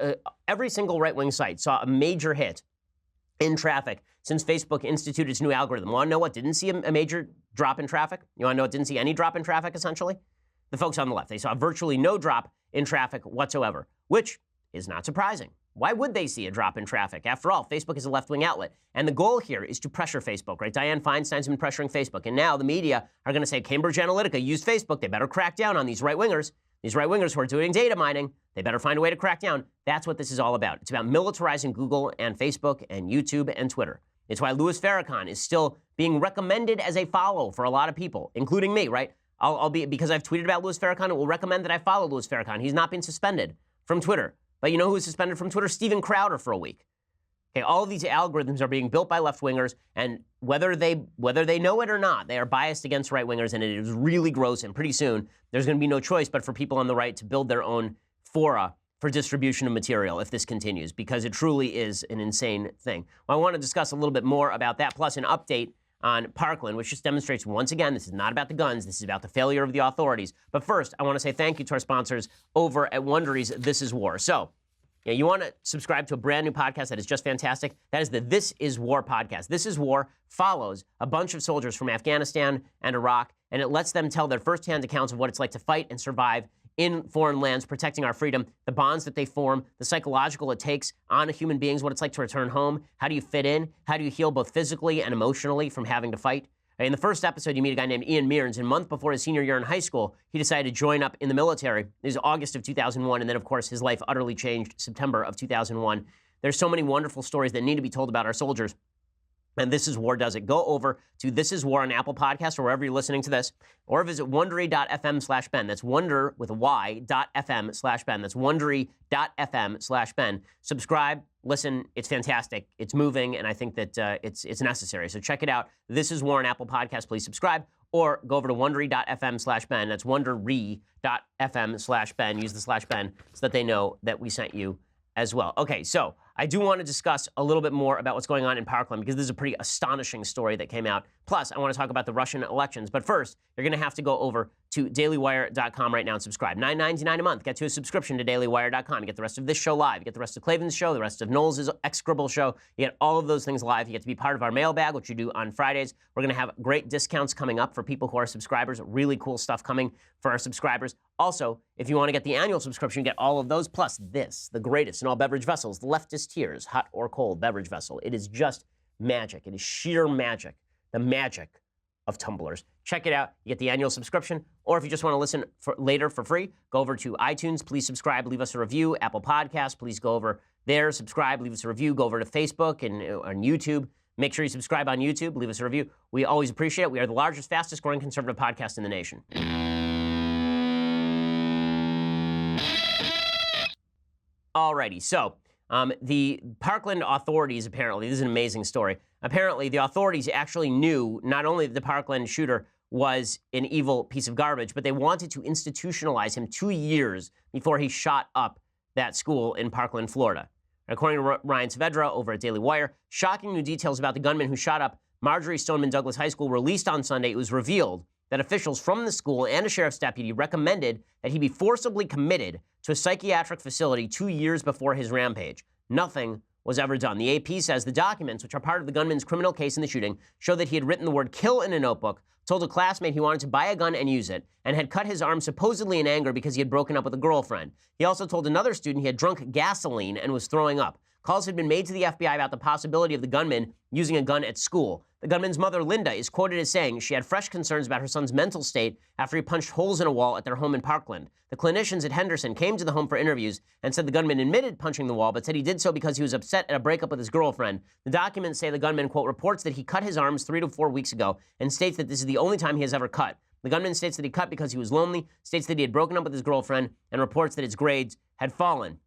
every single right-wing site saw a major hit in traffic since Facebook instituted its new algorithm. Want to know what didn't see a major drop in traffic? You want to know what didn't see any drop in traffic, essentially? The folks on the left. They saw virtually no drop in traffic whatsoever, which is not surprising. Why would they see a drop in traffic? After all, Facebook is a left-wing outlet. And the goal here is to pressure Facebook, right? Dianne Feinstein's been pressuring Facebook. And now the media are going to say Cambridge Analytica used Facebook. They better crack down on these right-wingers. These right-wingers who are doing data mining, they better find a way to crack down. That's what this is all about. It's about militarizing Google and Facebook and YouTube and Twitter. It's why Louis Farrakhan is still being recommended as a follow for a lot of people, including me, right? I'll be, because I've tweeted about Louis Farrakhan, it will recommend that I follow Louis Farrakhan. He's not been suspended from Twitter. But you know who was suspended from Twitter? Steven Crowder for a week. Okay, all of these algorithms are being built by left-wingers, and whether they know it or not, they are biased against right-wingers, and it is really gross, and pretty soon there's going to be no choice but for people on the right to build their own fora for distribution of material if this continues, because it truly is an insane thing. Well, I want to discuss a little bit more about that, plus an update on Parkland, which just demonstrates once again, this is not about the guns, this is about the failure of the authorities. But first, I want to say thank you to our sponsors over at Wondery's This Is War. So, you want to subscribe to a brand new podcast that is just fantastic? That is the This Is War podcast. This Is War follows a bunch of soldiers from Afghanistan and Iraq, and it lets them tell their firsthand accounts of what it's like to fight and survive in foreign lands, protecting our freedom, the bonds that they form, the psychological it takes on human beings, what it's like to return home, how do you fit in, how do you heal both physically and emotionally from having to fight. In the first episode, you meet a guy named Ian Mearns, and a month before his senior year in high school, he decided to join up in the military. It was August of 2001, and then, of course, his life utterly changed September of 2001. There's so many wonderful stories that need to be told about our soldiers. And This Is War does it. Go over to This Is War on Apple Podcasts or wherever you're listening to this, or visit Wondery.fm/Ben. That's Wonder with a Y.fm/Ben. That's Wondery.fm/Ben. Subscribe, listen. It's fantastic. It's moving, and I think that it's necessary. So check it out. This Is War on Apple Podcasts. Please subscribe, or go over to Wondery.fm/Ben. That's Wondery.fm/Ben. Use the /Ben so that they know that we sent you as well. Okay, so I do want to discuss a little bit more about what's going on in Parkland, because this is a pretty astonishing story that came out. Plus, I want to talk about the Russian elections. But first, you're going to have to go over to dailywire.com right now and subscribe. $9.99 a month. Get to a subscription to dailywire.com. You get the rest of this show live. You get the rest of Clavin's show, the rest of Knowles' execrable show. You get all of those things live. You get to be part of our mailbag, which you do on Fridays. We're going to have great discounts coming up for people who are subscribers. Really cool stuff coming for our subscribers. Also, if you want to get the annual subscription, you get all of those, plus this, the greatest in all beverage vessels, the Leftist Tears hot or cold beverage vessel. It is just magic. It is sheer magic. The magic of tumblers. Check it out. You get the annual subscription. Or if you just want to listen later for free, go over to iTunes. Please subscribe. Leave us a review. Apple Podcasts. Please go over there. Subscribe. Leave us a review. Go over to Facebook and on YouTube. Make sure you subscribe on YouTube. Leave us a review. We always appreciate it. We are the largest, fastest growing conservative podcast in the nation. Alrighty, so the Parkland Authorities apparently, this is an amazing story, apparently the authorities actually knew not only that the Parkland shooter was an evil piece of garbage, but they wanted to institutionalize him 2 years before he shot up that school in Parkland, Florida. According to Ryan Saavedra over at Daily Wire, shocking new details about the gunman who shot up Marjorie Stoneman Douglas High School released on Sunday. It was revealed that officials from the school and a sheriff's deputy recommended that he be forcibly committed to a psychiatric facility 2 years before his rampage. Nothing was ever done. The AP says the documents, which are part of the gunman's criminal case in the shooting, show that he had written the word kill in a notebook, told a classmate he wanted to buy a gun and use it, and had cut his arm supposedly in anger because he had broken up with a girlfriend. He also told another student he had drunk gasoline and was throwing up. Calls had been made to the FBI about the possibility of the gunman using a gun at school. The gunman's mother, Linda, is quoted as saying she had fresh concerns about her son's mental state after he punched holes in a wall at their home in Parkland. The clinicians at Henderson came to the home for interviews and said the gunman admitted punching the wall, but said he did so because he was upset at a breakup with his girlfriend. The documents say the gunman, quote, reports that he cut his arms 3 to 4 weeks ago and states that this is the only time he has ever cut. The gunman states that he cut because he was lonely, states that he had broken up with his girlfriend, and reports that his grades had fallen.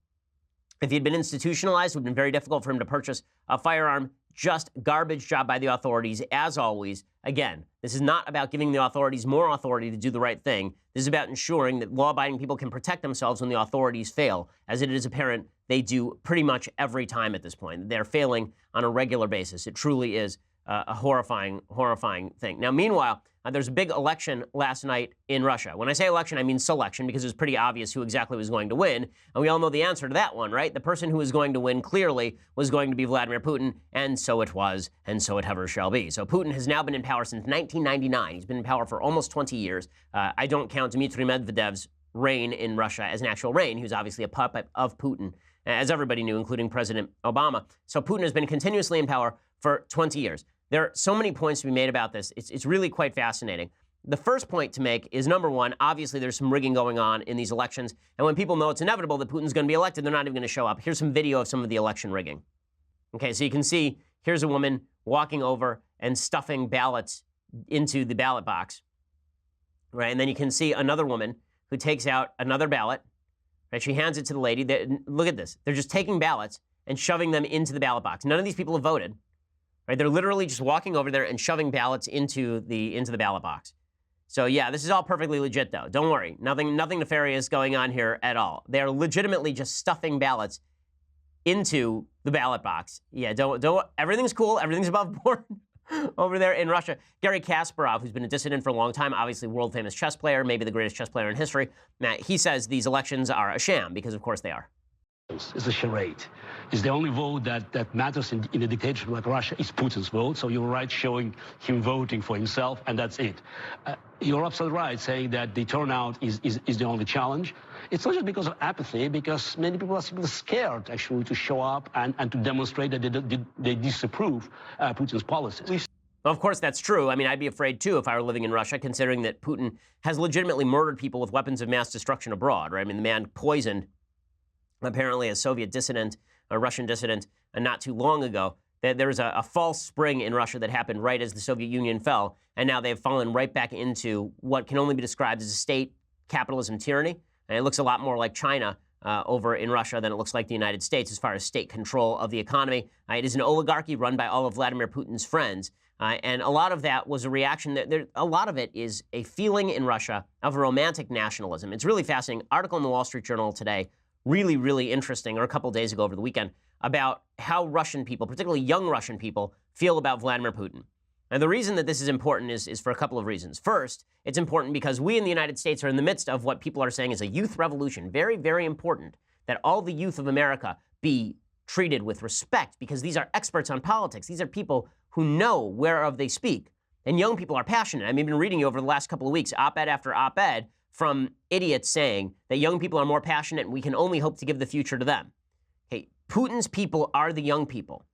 If he had been institutionalized, it would have been very difficult for him to purchase a firearm. Just garbage job by the authorities, as always. Again, this is not about giving the authorities more authority to do the right thing. This is about ensuring that law-abiding people can protect themselves when the authorities fail, as it is apparent they do pretty much every time at this point. They're failing on a regular basis. It truly is a horrifying, horrifying thing. Now, meanwhile, there's a big election last night in Russia. When I say election, I mean selection, because it was pretty obvious who exactly was going to win. And we all know the answer to that one, right? The person who was going to win clearly was going to be Vladimir Putin, and so it was, and so it ever shall be. So Putin has now been in power since 1999. He's been in power for almost 20 years. I don't count Dmitry Medvedev's reign in Russia as an actual reign. He was obviously a puppet of Putin, as everybody knew, including President Obama. So Putin has been continuously in power for 20 years. There are so many points to be made about this. It's really quite fascinating. The first point to make is, number one, obviously there's some rigging going on in these elections. And when people know it's inevitable that Putin's going to be elected, they're not even going to show up. Here's some video of some of the election rigging. Okay, so you can see, here's a woman walking over and stuffing ballots into the ballot box. Right, and then you can see another woman who takes out another ballot. Right, she hands it to the lady. Look at this. They're just taking ballots and shoving them into the ballot box. None of these people have voted. Right, they're literally just walking over there and shoving ballots into the ballot box. So yeah, this is all perfectly legit, though. Don't worry, nothing nefarious going on here at all. They're legitimately just stuffing ballots into the ballot box. Yeah, don't. Everything's cool. Everything's above board. over there in Russia. Garry Kasparov, who's been a dissident for a long time, obviously world-famous chess player, maybe the greatest chess player in history, he says these elections are a sham, because of course they are. It's a charade. It's the only vote that matters in a dictatorship like Russia is Putin's vote. So you're right showing him voting for himself, and that's it. You're absolutely right saying that the turnout is the only challenge. It's not just because of apathy, because many people are simply scared, actually, to show up and to demonstrate that they disapprove Putin's policies. Well, of course, that's true. I mean, I'd be afraid, too, if I were living in Russia, considering that Putin has legitimately murdered people with weapons of mass destruction abroad, right? I mean, the man poisoned, apparently, a Soviet dissident, a Russian dissident, not too long ago. There was a false spring in Russia that happened right as the Soviet Union fell, and now they've fallen right back into what can only be described as a state capitalism tyranny. And it looks a lot more like China over in Russia than it looks like the United States as far as state control of the economy. It is an oligarchy run by all of Vladimir Putin's friends. And a lot of that was a reaction. A lot of it is a feeling in Russia of a romantic nationalism. It's really fascinating. Article in the Wall Street Journal today, really, really interesting, or a couple days ago over the weekend, about how Russian people, particularly young Russian people, feel about Vladimir Putin. And the reason that this is important is for a couple of reasons. First, it's important because we in the United States are in the midst of what people are saying is a youth revolution. Very, very important that all the youth of America be treated with respect, because these are experts on politics. These are people who know whereof they speak. And young people are passionate. I mean, I've been reading you over the last couple of weeks, op-ed after op-ed, from idiots saying that young people are more passionate and we can only hope to give the future to them. Hey, Putin's people are the young people.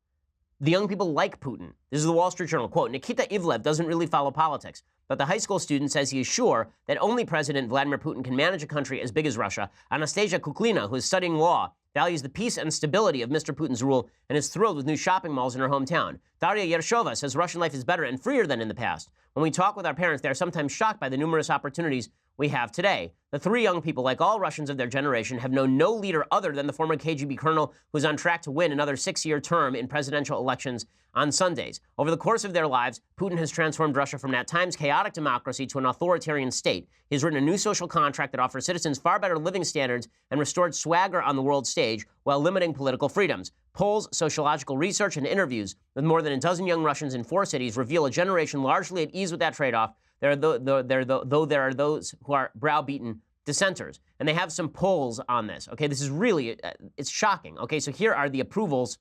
The young people like Putin. This is the Wall Street Journal. Quote, Nikita Ivlev doesn't really follow politics, but the high school student says he is sure that only President Vladimir Putin can manage a country as big as Russia. Anastasia Kuklina, who is studying law, values the peace and stability of Mr. Putin's rule and is thrilled with new shopping malls in her hometown. Daria Yershova says Russian life is better and freer than in the past. When we talk with our parents, they are sometimes shocked by the numerous opportunities we have today. The three young people, like all Russians of their generation, have known no leader other than the former KGB colonel who is on track to win another 6-year term in presidential elections on Sundays. Over the course of their lives, Putin has transformed Russia from at times chaotic democracy to an authoritarian state. He has written a new social contract that offers citizens far better living standards and restored swagger on the world stage while limiting political freedoms. Polls, sociological research, and interviews with more than a dozen young Russians in 4 cities reveal a generation largely at ease with that trade-off, though there are those who are browbeaten dissenters. And they have some polls on this. Okay, this is really, it's shocking. Okay, so here are the approvals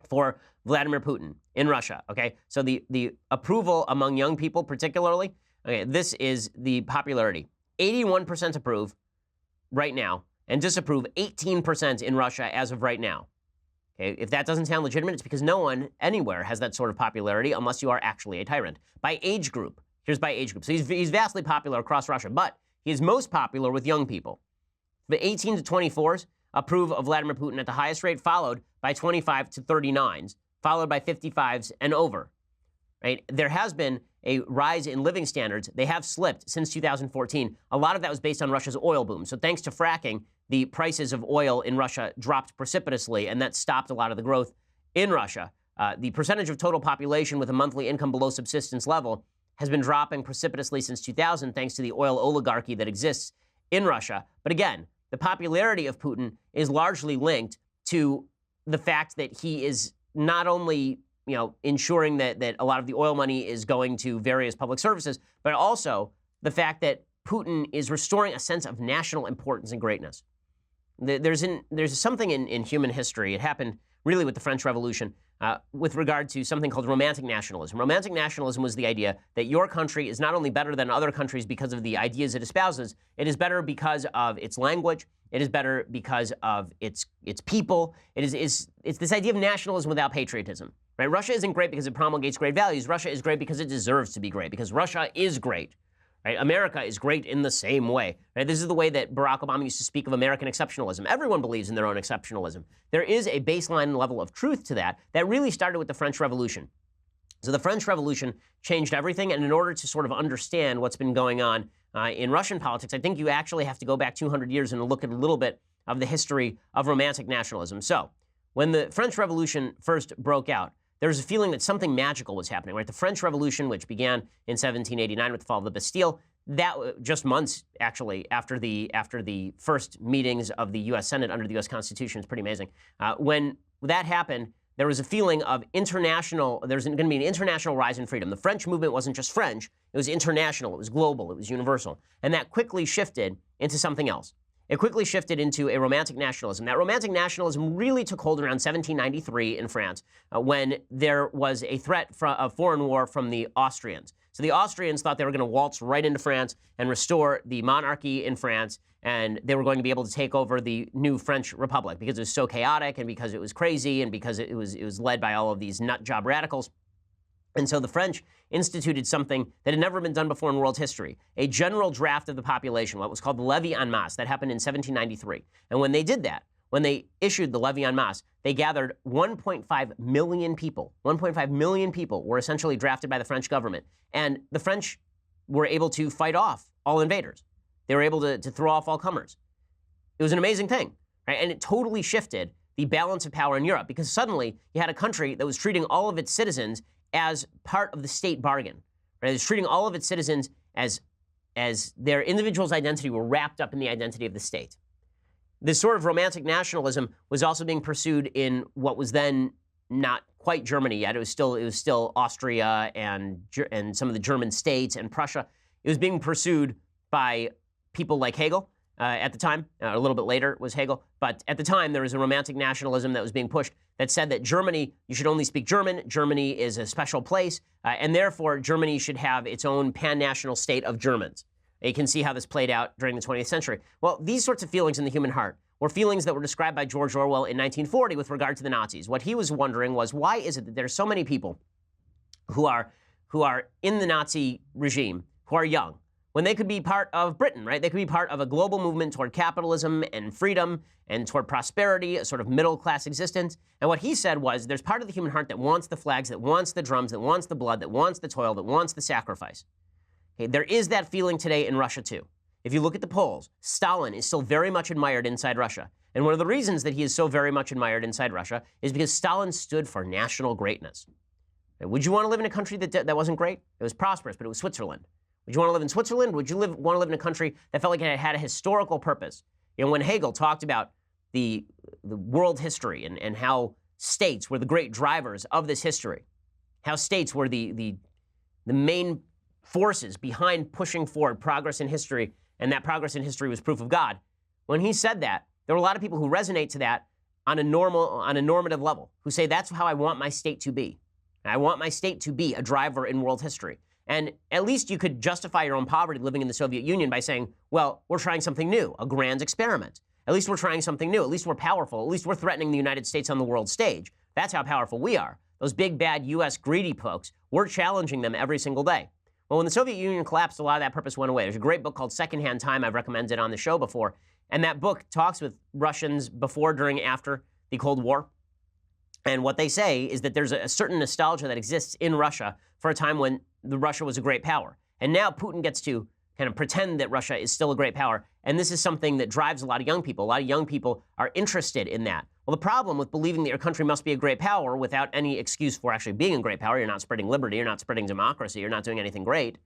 for Vladimir Putin in Russia. Okay, so the approval among young people particularly, okay, this is the popularity. 81% approve right now, and disapprove 18% in Russia as of right now. Okay, if that doesn't sound legitimate, it's because no one anywhere has that sort of popularity unless you are actually a tyrant. By age group, here's by age group. So he's vastly popular across Russia, but he is most popular with young people. The 18 to 24s approve of Vladimir Putin at the highest rate, followed by 25 to 39s, followed by 55s and over. Right? There has been a rise in living standards. They have slipped since 2014. A lot of that was based on Russia's oil boom. So thanks to fracking, the prices of oil in Russia dropped precipitously, and that stopped a lot of the growth in Russia. The percentage of total population with a monthly income below subsistence level has been dropping precipitously since 2000 thanks to the oil oligarchy that exists in Russia. But again, the popularity of Putin is largely linked to the fact that he is not only ensuring that a lot of the oil money is going to various public services, but also the fact that Putin is restoring a sense of national importance and greatness. There's something in human history. It happened really with the French Revolution with regard to something called romantic nationalism. Romantic nationalism was the idea that your country is not only better than other countries because of the ideas it espouses, it is better because of its language, it is better because of its people. It's this idea of nationalism without patriotism. Right? Russia isn't great because it promulgates great values. Russia is great because it deserves to be great, because Russia is great. Right? America is great in the same way. Right? This is the way that Barack Obama used to speak of American exceptionalism. Everyone believes in their own exceptionalism. There is a baseline level of truth to that really started with the French Revolution. So the French Revolution changed everything, and in order to sort of understand what's been going on in Russian politics, I think you actually have to go back 200 years and look at a little bit of the history of romantic nationalism. So when the French Revolution first broke out, there was a feeling that something magical was happening, right? The French Revolution, which began in 1789 with the fall of the Bastille, that just months actually after the first meetings of the U.S. Senate under the U.S. Constitution, it's pretty amazing. When that happened, there was a feeling of there's going to be an international rise in freedom. The French movement wasn't just French, it was international, it was global, it was universal. And that quickly shifted into something else. It quickly shifted into a romantic nationalism. That romantic nationalism really took hold around 1793 in France when there was a threat of foreign war from the Austrians. So the Austrians thought they were going to waltz right into France and restore the monarchy in France, and they were going to be able to take over the new French Republic because it was so chaotic and because it was crazy and because it was led by all of these nut job radicals. And so the French instituted something that had never been done before in world history, a general draft of the population, what was called the levy en masse. That happened in 1793. And when they did that, when they issued the levy en masse, they gathered 1.5 million people. 1.5 million people were essentially drafted by the French government. And the French were able to fight off all invaders. They were able to throw off all comers. It was an amazing thing, right? And it totally shifted the balance of power in Europe because suddenly you had a country that was treating all of its citizens as part of the state bargain. Right? It was treating all of its citizens as their individual's identity were wrapped up in the identity of the state. This sort of romantic nationalism was also being pursued in what was then not quite Germany yet. It was still Austria and some of the German states and Prussia. It was being pursued by people like Hegel at the time. A little bit later was Hegel. But at the time, there was a romantic nationalism that was being pushed that said that Germany, you should only speak German. Germany is a special place. And therefore, Germany should have its own pan-national state of Germans. You can see how this played out during the 20th century. Well, these sorts of feelings in the human heart were feelings that were described by George Orwell in 1940 with regard to the Nazis. What he was wondering was, why is it that there are so many people who are in the Nazi regime, who are young, when they could be part of Britain, right? They could be part of a global movement toward capitalism and freedom and toward prosperity, a sort of middle-class existence. And what he said was, there's part of the human heart that wants the flags, that wants the drums, that wants the blood, that wants the toil, that wants the sacrifice. Okay, there is that feeling today in Russia, too. If you look at the polls, Stalin is still very much admired inside Russia. And one of the reasons that he is so very much admired inside Russia is because Stalin stood for national greatness. Okay, would you want to live in a country that wasn't great? It was prosperous, but it was Switzerland. Would you want to live in Switzerland? Would you want to live in a country that felt like it had a historical purpose? You know, when Hegel talked about the world history and how states were the great drivers of this history, how states were the main forces behind pushing forward progress in history, and that progress in history was proof of God. When he said that, there were a lot of people who resonate to that on a normative level, who say that's how I want my state to be. I want my state to be a driver in world history. And at least you could justify your own poverty living in the Soviet Union by saying, well, we're trying something new, a grand experiment. At least we're trying something new. At least we're powerful. At least we're threatening the United States on the world stage. That's how powerful we are. Those big, bad U.S. greedy folks, we're challenging them every single day. Well, when the Soviet Union collapsed, a lot of that purpose went away. There's a great book called Secondhand Time I've recommended on the show before. And that book talks with Russians before, during, after the Cold War. And what they say is that there's a certain nostalgia that exists in Russia for a time when Russia was a great power. And now Putin gets to kind of pretend that Russia is still a great power. And this is something that drives a lot of young people. A lot of young people are interested in that. Well, the problem with believing that your country must be a great power without any excuse for actually being a great power, you're not spreading liberty, you're not spreading democracy, you're not doing anything great,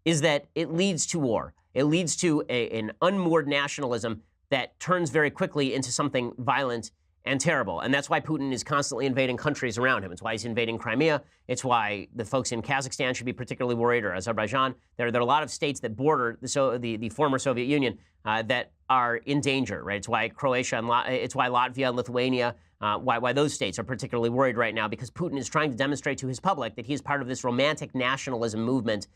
is that it leads to war. It leads to an unmoored nationalism that turns very quickly into something violent and terrible. And that's why Putin is constantly invading countries around him. It's why he's invading Crimea. It's why the folks in Kazakhstan should be particularly worried, or Azerbaijan. There are a lot of states that border the former Soviet Union that are in danger, right? It's why Croatia and it's why Latvia and Lithuania, why those states are particularly worried right now, because Putin is trying to demonstrate to his public that he is part of this romantic nationalism movement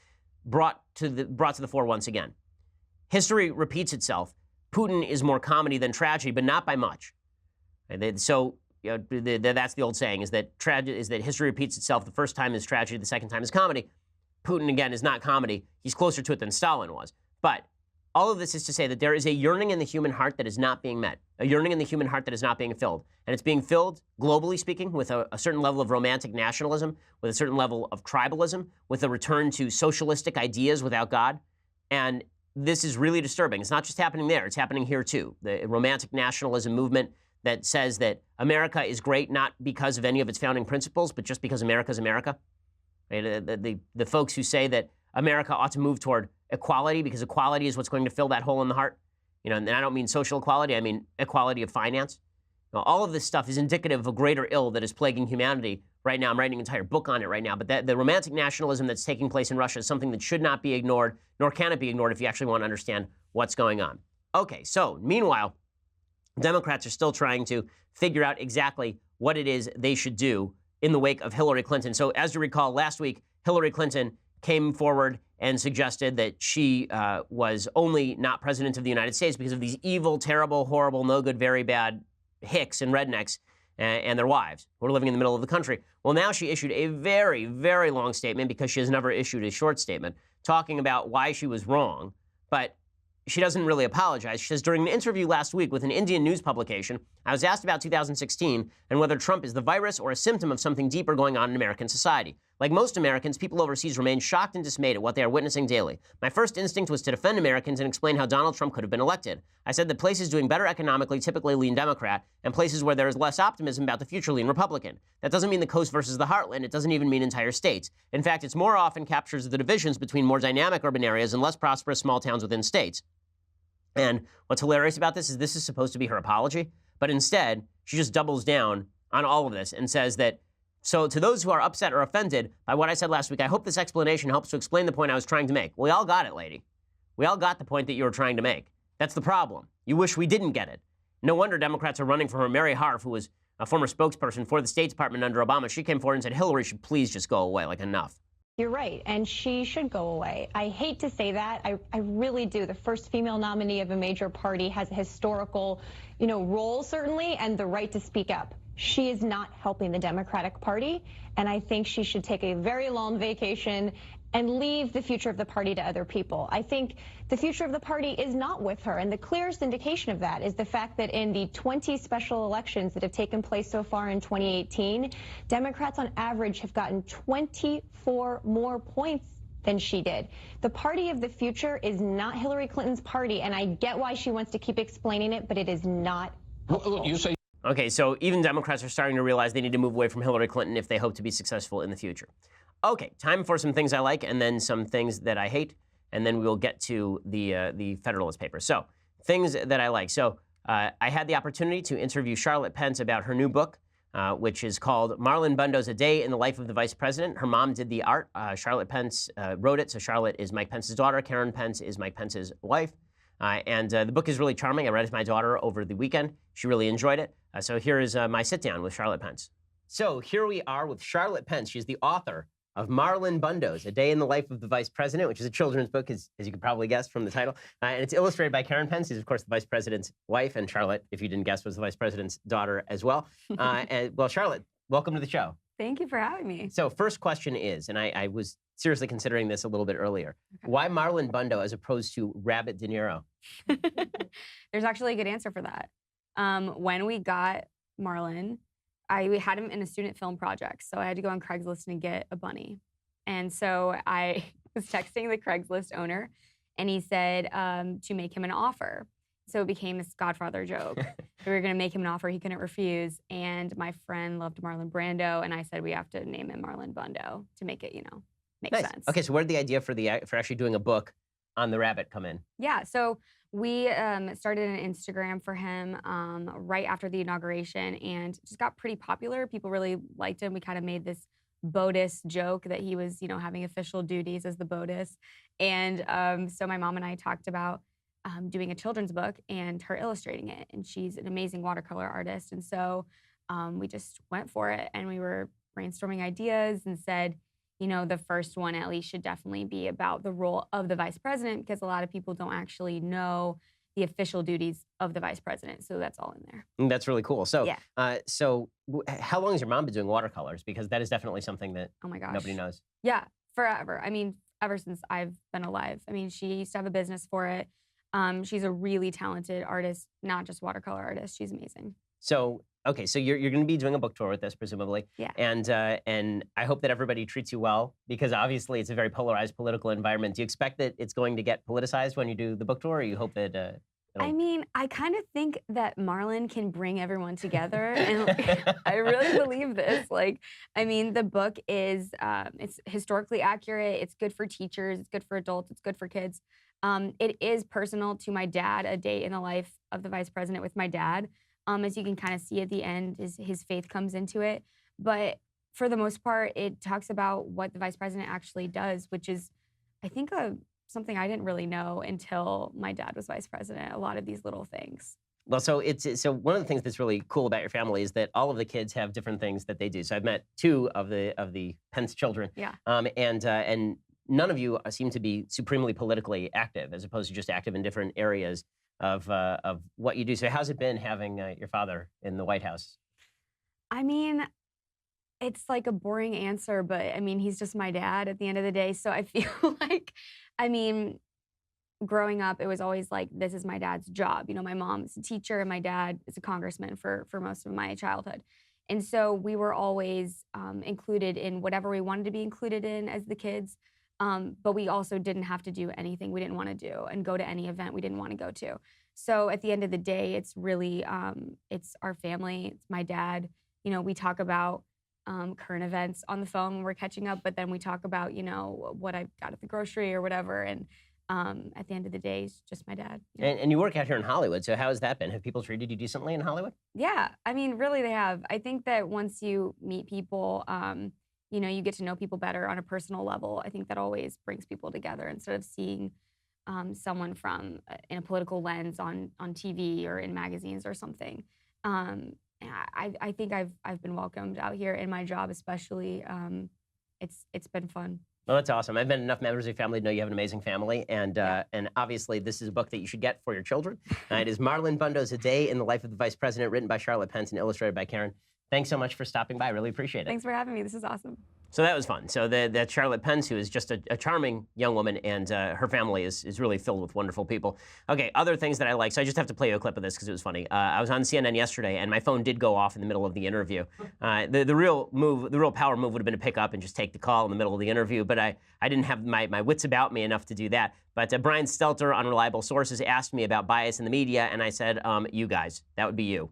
brought to the fore once again. History repeats itself. Putin is more comedy than tragedy, but not by much. So that's the old saying, is that history repeats itself. The first time is tragedy, the second time is comedy. Putin, again, is not comedy. He's closer to it than Stalin was. But all of this is to say that there is a yearning in the human heart that is not being met, a yearning in the human heart that is not being filled. And it's being filled, globally speaking, with a certain level of romantic nationalism, with a certain level of tribalism, with a return to socialistic ideas without God. And this is really disturbing. It's not just happening there. It's happening here, too. The romantic nationalism movement that says that America is great not because of any of its founding principles, but just because America's America. Right? The folks who say that America ought to move toward equality because equality is what's going to fill that hole in the heart. And I don't mean social equality, I mean equality of finance. Now, all of this stuff is indicative of a greater ill that is plaguing humanity right now. I'm writing an entire book on it right now. But the romantic nationalism that's taking place in Russia is something that should not be ignored, nor can it be ignored if you actually want to understand what's going on. Okay, so meanwhile, Democrats are still trying to figure out exactly what it is they should do in the wake of Hillary Clinton. So as you recall, last week, Hillary Clinton came forward and suggested that she was only not president of the United States because of these evil, terrible, horrible, no good, very bad hicks and rednecks and their wives who are living in the middle of the country. Well, now she issued a very, very long statement because she has never issued a short statement talking about why she was wrong. But she doesn't really apologize. She says, during an interview last week with an Indian news publication, I was asked about 2016 and whether Trump is the virus or a symptom of something deeper going on in American society. Like most Americans, people overseas remain shocked and dismayed at what they are witnessing daily. My first instinct was to defend Americans and explain how Donald Trump could have been elected. I said that places doing better economically typically lean Democrat, and places where there is less optimism about the future lean Republican. That doesn't mean the coast versus the heartland. It doesn't even mean entire states. In fact, it's more often captures the divisions between more dynamic urban areas and less prosperous small towns within states. And what's hilarious about this is supposed to be her apology, but instead, she just doubles down on all of this and says that, so to those who are upset or offended by what I said last week, I hope this explanation helps to explain the point I was trying to make. We all got it, lady. We all got the point that you were trying to make. That's the problem. You wish we didn't get it. No wonder Democrats are running for her. Mary Harf, who was a former spokesperson for the State Department under Obama, she came forward and said Hillary should please just go away, like enough. You're right, and she should go away. I hate to say that. I really do. The first female nominee of a major party has a historical, role, certainly, and the right to speak up. She is not helping the Democratic Party, and I think she should take a very long vacation and leave the future of the party to other people. I think the future of the party is not with her, and the clearest indication of that is the fact that in the 20 special elections that have taken place so far in 2018, Democrats on average have gotten 24 more points than she did. The party of the future is not Hillary Clinton's party, and I get why she wants to keep explaining it, but it is not helpful. You say. Okay, so even Democrats are starting to realize they need to move away from Hillary Clinton if they hope to be successful in the future. Okay, time for some things I like and then some things that I hate, and then we'll get to the Federalist Papers. So, things that I like. So, I had the opportunity to interview Charlotte Pence about her new book, which is called Marlon Brando's A Day in the Life of the Vice President. Her mom did the art. Charlotte Pence wrote it. So, Charlotte is Mike Pence's daughter. Karen Pence is Mike Pence's wife. And the book is really charming. I read it to my daughter over the weekend. She really enjoyed it. So, here is my sit-down with Charlotte Pence. So, here we are with Charlotte Pence. She's the author of Marlon Brando's A Day in the Life of the Vice President, which is a children's book, as you could probably guess from the title. And it's illustrated by Karen Pence, who's, of course, the Vice President's wife, and Charlotte, if you didn't guess, was the Vice President's daughter as well. Well, Charlotte, welcome to the show. Thank you for having me. So first question is, and I was seriously considering this a little bit earlier, why Marlon Brando as opposed to Rabbit De Niro? There's actually a good answer for that. When we got Marlon, we had him in a student film project, so I had to go on Craigslist and get a bunny. And so I was texting the Craigslist owner, and he said to make him an offer. So it became this Godfather joke. We were going to make him an offer he couldn't refuse, and my friend loved Marlon Brando, and I said we have to name him Marlon Brando to make it, make Nice. sense. Okay, so where did the idea for actually doing a book on the rabbit come in? Yeah, so we started an Instagram for him right after the inauguration, and just got pretty popular. People really liked him. We kind of made this BOTUS joke that he was, having official duties as the BOTUS. And so my mom and I talked about doing a children's book and her illustrating it. And she's an amazing watercolor artist. And so we just went for it, and we were brainstorming ideas and said, the first one at least should definitely be about the role of the vice president, because a lot of people don't actually know the official duties of the vice president. So that's all in there. That's really cool. So, yeah. How long has your mom been doing watercolors? Because that is definitely something that Oh my gosh. nobody knows. Yeah, forever. I mean, ever since I've been alive. I mean, she used to have a business for it. She's a really talented artist, not just watercolor artist. She's amazing. So, okay, so you're going to be doing a book tour with this, presumably. Yeah. And I hope that everybody treats you well, because obviously it's a very polarized political environment. Do you expect that it's going to get politicized when you do the book tour, or you hope that I mean, I kind of think that Marlon can bring everyone together, and I really believe this. The book is it's historically accurate. It's good for teachers. It's good for adults. It's good for kids. It is personal to my dad, a day in the life of the vice president with my dad. As you can kind of see at the end, his faith comes into it. But for the most part, it talks about what the vice president actually does, which is, I think, something I didn't really know until my dad was vice president, a lot of these little things. Well, so one of the things that's really cool about your family is that all of the kids have different things that they do. So I've met two of the Pence children, Yeah. And none of you seem to be supremely politically active, as opposed to just active in different areas of what you do. So how's it been having your father in the White House? I mean, it's like a boring answer, but I mean, he's just my dad at the end of the day. So I feel like, I mean, growing up, it was always like, this is my dad's job. You know, my mom's a teacher and my dad is a congressman for most of my childhood. And so we were always included in whatever we wanted to be included in as the kids. But we also didn't have to do anything we didn't want to do and go to any event we didn't want to go to. So at the end of the day, it's really, it's our family, it's my dad. You know, we talk about current events on the phone when we're catching up, but then we talk about, you know, what I got at the grocery or whatever. And at the end of the day, it's just my dad. You know? And you work out here in Hollywood, so how has that been? Have people treated you decently in Hollywood? Yeah, I mean, really they have. I think that once you meet people, you know, you get to know people better on a personal level. I think that always brings people together instead of seeing someone from in a political lens on TV or in magazines or something. I think I've been welcomed out here in my job, especially. It's been fun. Well, that's awesome. I've met enough members of your family to know you have an amazing family, and obviously this is a book that you should get for your children. It is Marlon Bundo's A Day in the Life of the Vice President, written by Charlotte Pence and illustrated by Karen. Thanks so much for stopping by. I really appreciate it. Thanks for having me. This is awesome. So that was fun. So that Charlotte Pence, who is just a charming young woman, and her family is really filled with wonderful people. Okay, other things that I like. So I just have to play you a clip of this because it was funny. I was on CNN yesterday, and my phone did go off in the middle of the interview. The real power move would have been to pick up and just take the call in the middle of the interview, but I didn't have my wits about me enough to do that. But Brian Stelter, on Reliable Sources, asked me about bias in the media, and I said, you guys, that would be you.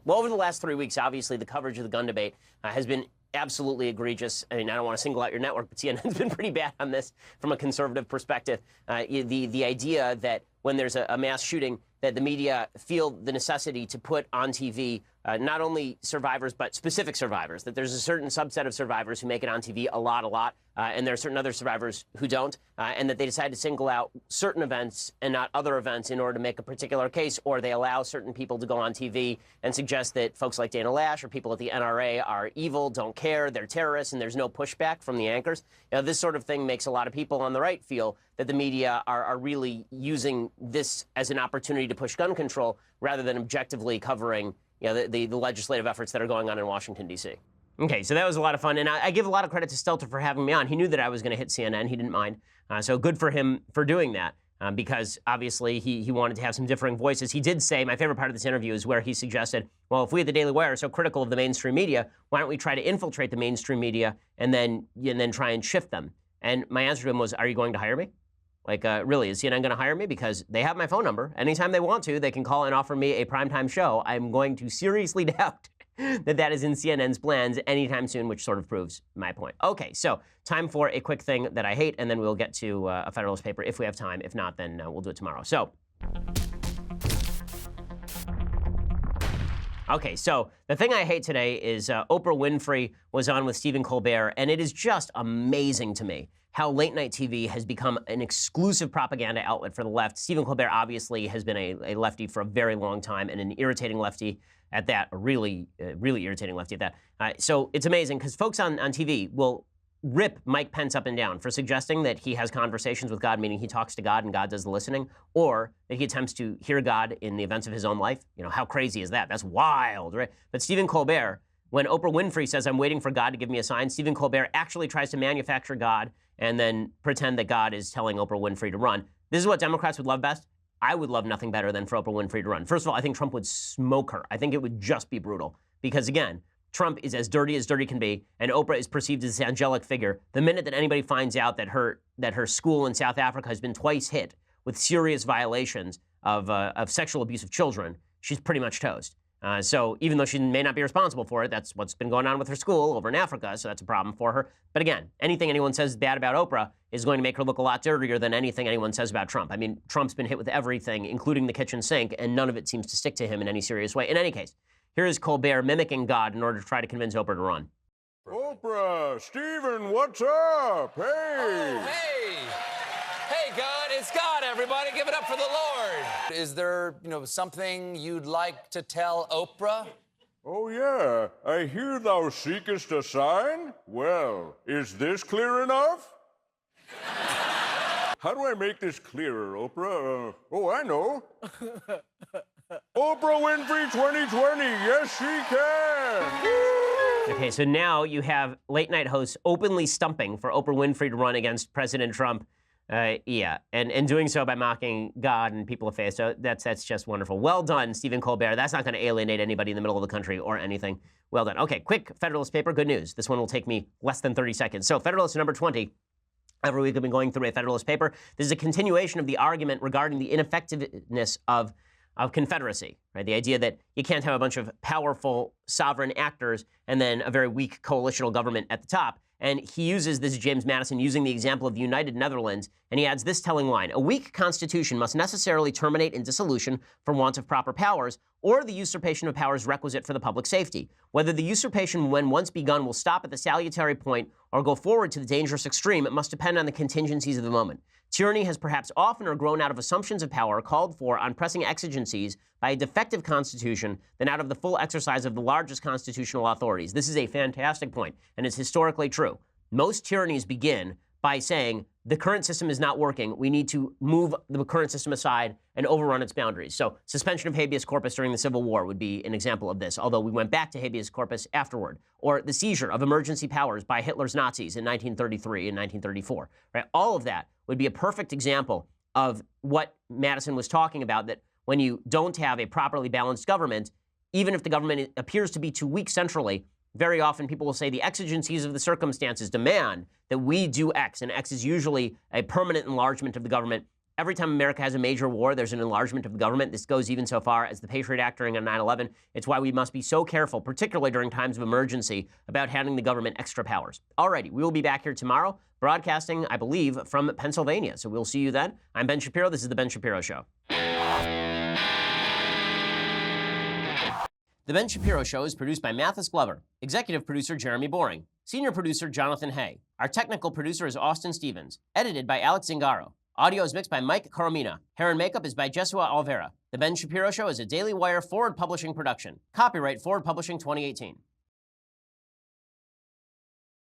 Well, over the last 3 weeks, obviously, the coverage of the gun debate has been absolutely egregious. I mean, I don't want to single out your network, but CNN's been pretty bad on this from a conservative perspective. The idea that when there's a mass shooting, that the media feel the necessity to put on TV not only survivors, but specific survivors, that there's a certain subset of survivors who make it on TV a lot, and there are certain other survivors who don't, and that they decide to single out certain events and not other events in order to make a particular case, or they allow certain people to go on TV and suggest that folks like Dana Lash or people at the NRA are evil, don't care, they're terrorists, and there's no pushback from the anchors. You know, this sort of thing makes a lot of people on the right feel that the media are really using this as an opportunity to push gun control rather than objectively covering, you know, the legislative efforts that are going on in Washington, D.C. Okay, so that was a lot of fun, and I give a lot of credit to Stelter for having me on. He knew that I was going to hit CNN. He didn't mind, so good for him for doing that, because obviously he wanted to have some differing voices. He did say, my favorite part of this interview is where he suggested, well, if we at the Daily Wire are so critical of the mainstream media, why don't we try to infiltrate the mainstream media and then try and shift them? And my answer to him was, are you going to hire me? Like, really, is CNN going to hire me? Because they have my phone number. Anytime they want to, they can call and offer me a primetime show. I'm going to seriously doubt that is in CNN's plans anytime soon, which sort of proves my point. Okay, so time for a quick thing that I hate, and then we'll get to a Federalist paper if we have time. If not, then we'll do it tomorrow. So, okay, so the thing I hate today is Oprah Winfrey was on with Stephen Colbert, and it is just amazing to me how late-night TV has become an exclusive propaganda outlet for the left. Stephen Colbert obviously has been a lefty for a very long time, and an irritating lefty at that, a really irritating lefty at that. So it's amazing, because folks on TV will rip Mike Pence up and down for suggesting that he has conversations with God, meaning he talks to God and God does the listening, or that he attempts to hear God in the events of his own life. You know, how crazy is that? That's wild, right? But Stephen Colbert, when Oprah Winfrey says, I'm waiting for God to give me a sign, Stephen Colbert actually tries to manufacture God and then pretend that God is telling Oprah Winfrey to run. This is what Democrats would love best. I would love nothing better than for Oprah Winfrey to run. First of all, I think Trump would smoke her. I think it would just be brutal. Because again, Trump is as dirty can be, and Oprah is perceived as this angelic figure. The minute that anybody finds out that her school in South Africa has been twice hit with serious violations of sexual abuse of children, she's pretty much toast. So even though she may not be responsible for it, that's what's been going on with her school over in Africa, so that's a problem for her. But again, anything anyone says bad about Oprah is going to make her look a lot dirtier than anything anyone says about Trump. I mean, Trump's been hit with everything, including the kitchen sink, and none of it seems to stick to him in any serious way. In any case, here is Colbert mimicking God in order to try to convince Oprah to run. Oprah, Steven, what's up? Hey! Oh, hey! Hey, God, it's God, everybody. Give it up for the Lord. Is there, something you'd like to tell Oprah? Oh, yeah. I hear thou seekest a sign? Well, is this clear enough? How do I make this clearer, Oprah? Oh, I know. Oprah Winfrey 2020. Yes, she can. Woo! Okay, so now you have late-night hosts openly stumping for Oprah Winfrey to run against President Trump. And doing so by mocking God and people of faith. So that's just wonderful. Well done, Stephen Colbert. That's not going to alienate anybody in the middle of the country or anything. Well done. Okay, quick Federalist paper. Good news. This one will take me less than 30 seconds. So Federalist number 20. Every week I've been going through a Federalist paper. This is a continuation of the argument regarding the ineffectiveness of Confederacy, right? The idea that you can't have a bunch of powerful sovereign actors and then a very weak coalitional government at the top. And he uses, this is James Madison, using the example of the United Netherlands, and he adds this telling line: a weak constitution must necessarily terminate in dissolution for want of proper powers, or the usurpation of powers requisite for the public safety. Whether the usurpation, when once begun, will stop at the salutary point or go forward to the dangerous extreme, it must depend on the contingencies of the moment. Tyranny has perhaps oftener grown out of assumptions of power called for on pressing exigencies by a defective constitution than out of the full exercise of the largest constitutional authorities. This is a fantastic point, and it's historically true. Most tyrannies begin by saying, the current system is not working. We need to move the current system aside and overrun its boundaries. So suspension of habeas corpus during the Civil War would be an example of this, although we went back to habeas corpus afterward. Or the seizure of emergency powers by Hitler's Nazis in 1933 and 1934. Right? All of that would be a perfect example of what Madison was talking about, that when you don't have a properly balanced government, even if the government appears to be too weak centrally, very often people will say the exigencies of the circumstances demand that we do X, and X is usually a permanent enlargement of the government. Every time America has a major war, there's an enlargement of the government. This goes even so far as the Patriot Act during 9/11. It's why we must be so careful, particularly during times of emergency, about handing the government extra powers. Alrighty, we will be back here tomorrow, broadcasting, I believe, from Pennsylvania. So we'll see you then. I'm Ben Shapiro. This is The Ben Shapiro Show. The Ben Shapiro Show is produced by Mathis Glover, executive producer Jeremy Boring, senior producer Jonathan Hay. Our technical producer is Austin Stevens, edited by Alex Zingaro. Audio is mixed by Mike Coromina. Hair and makeup is by Jesua Alvera. The Ben Shapiro Show is a Daily Wire Forward Publishing production. Copyright Forward Publishing 2018.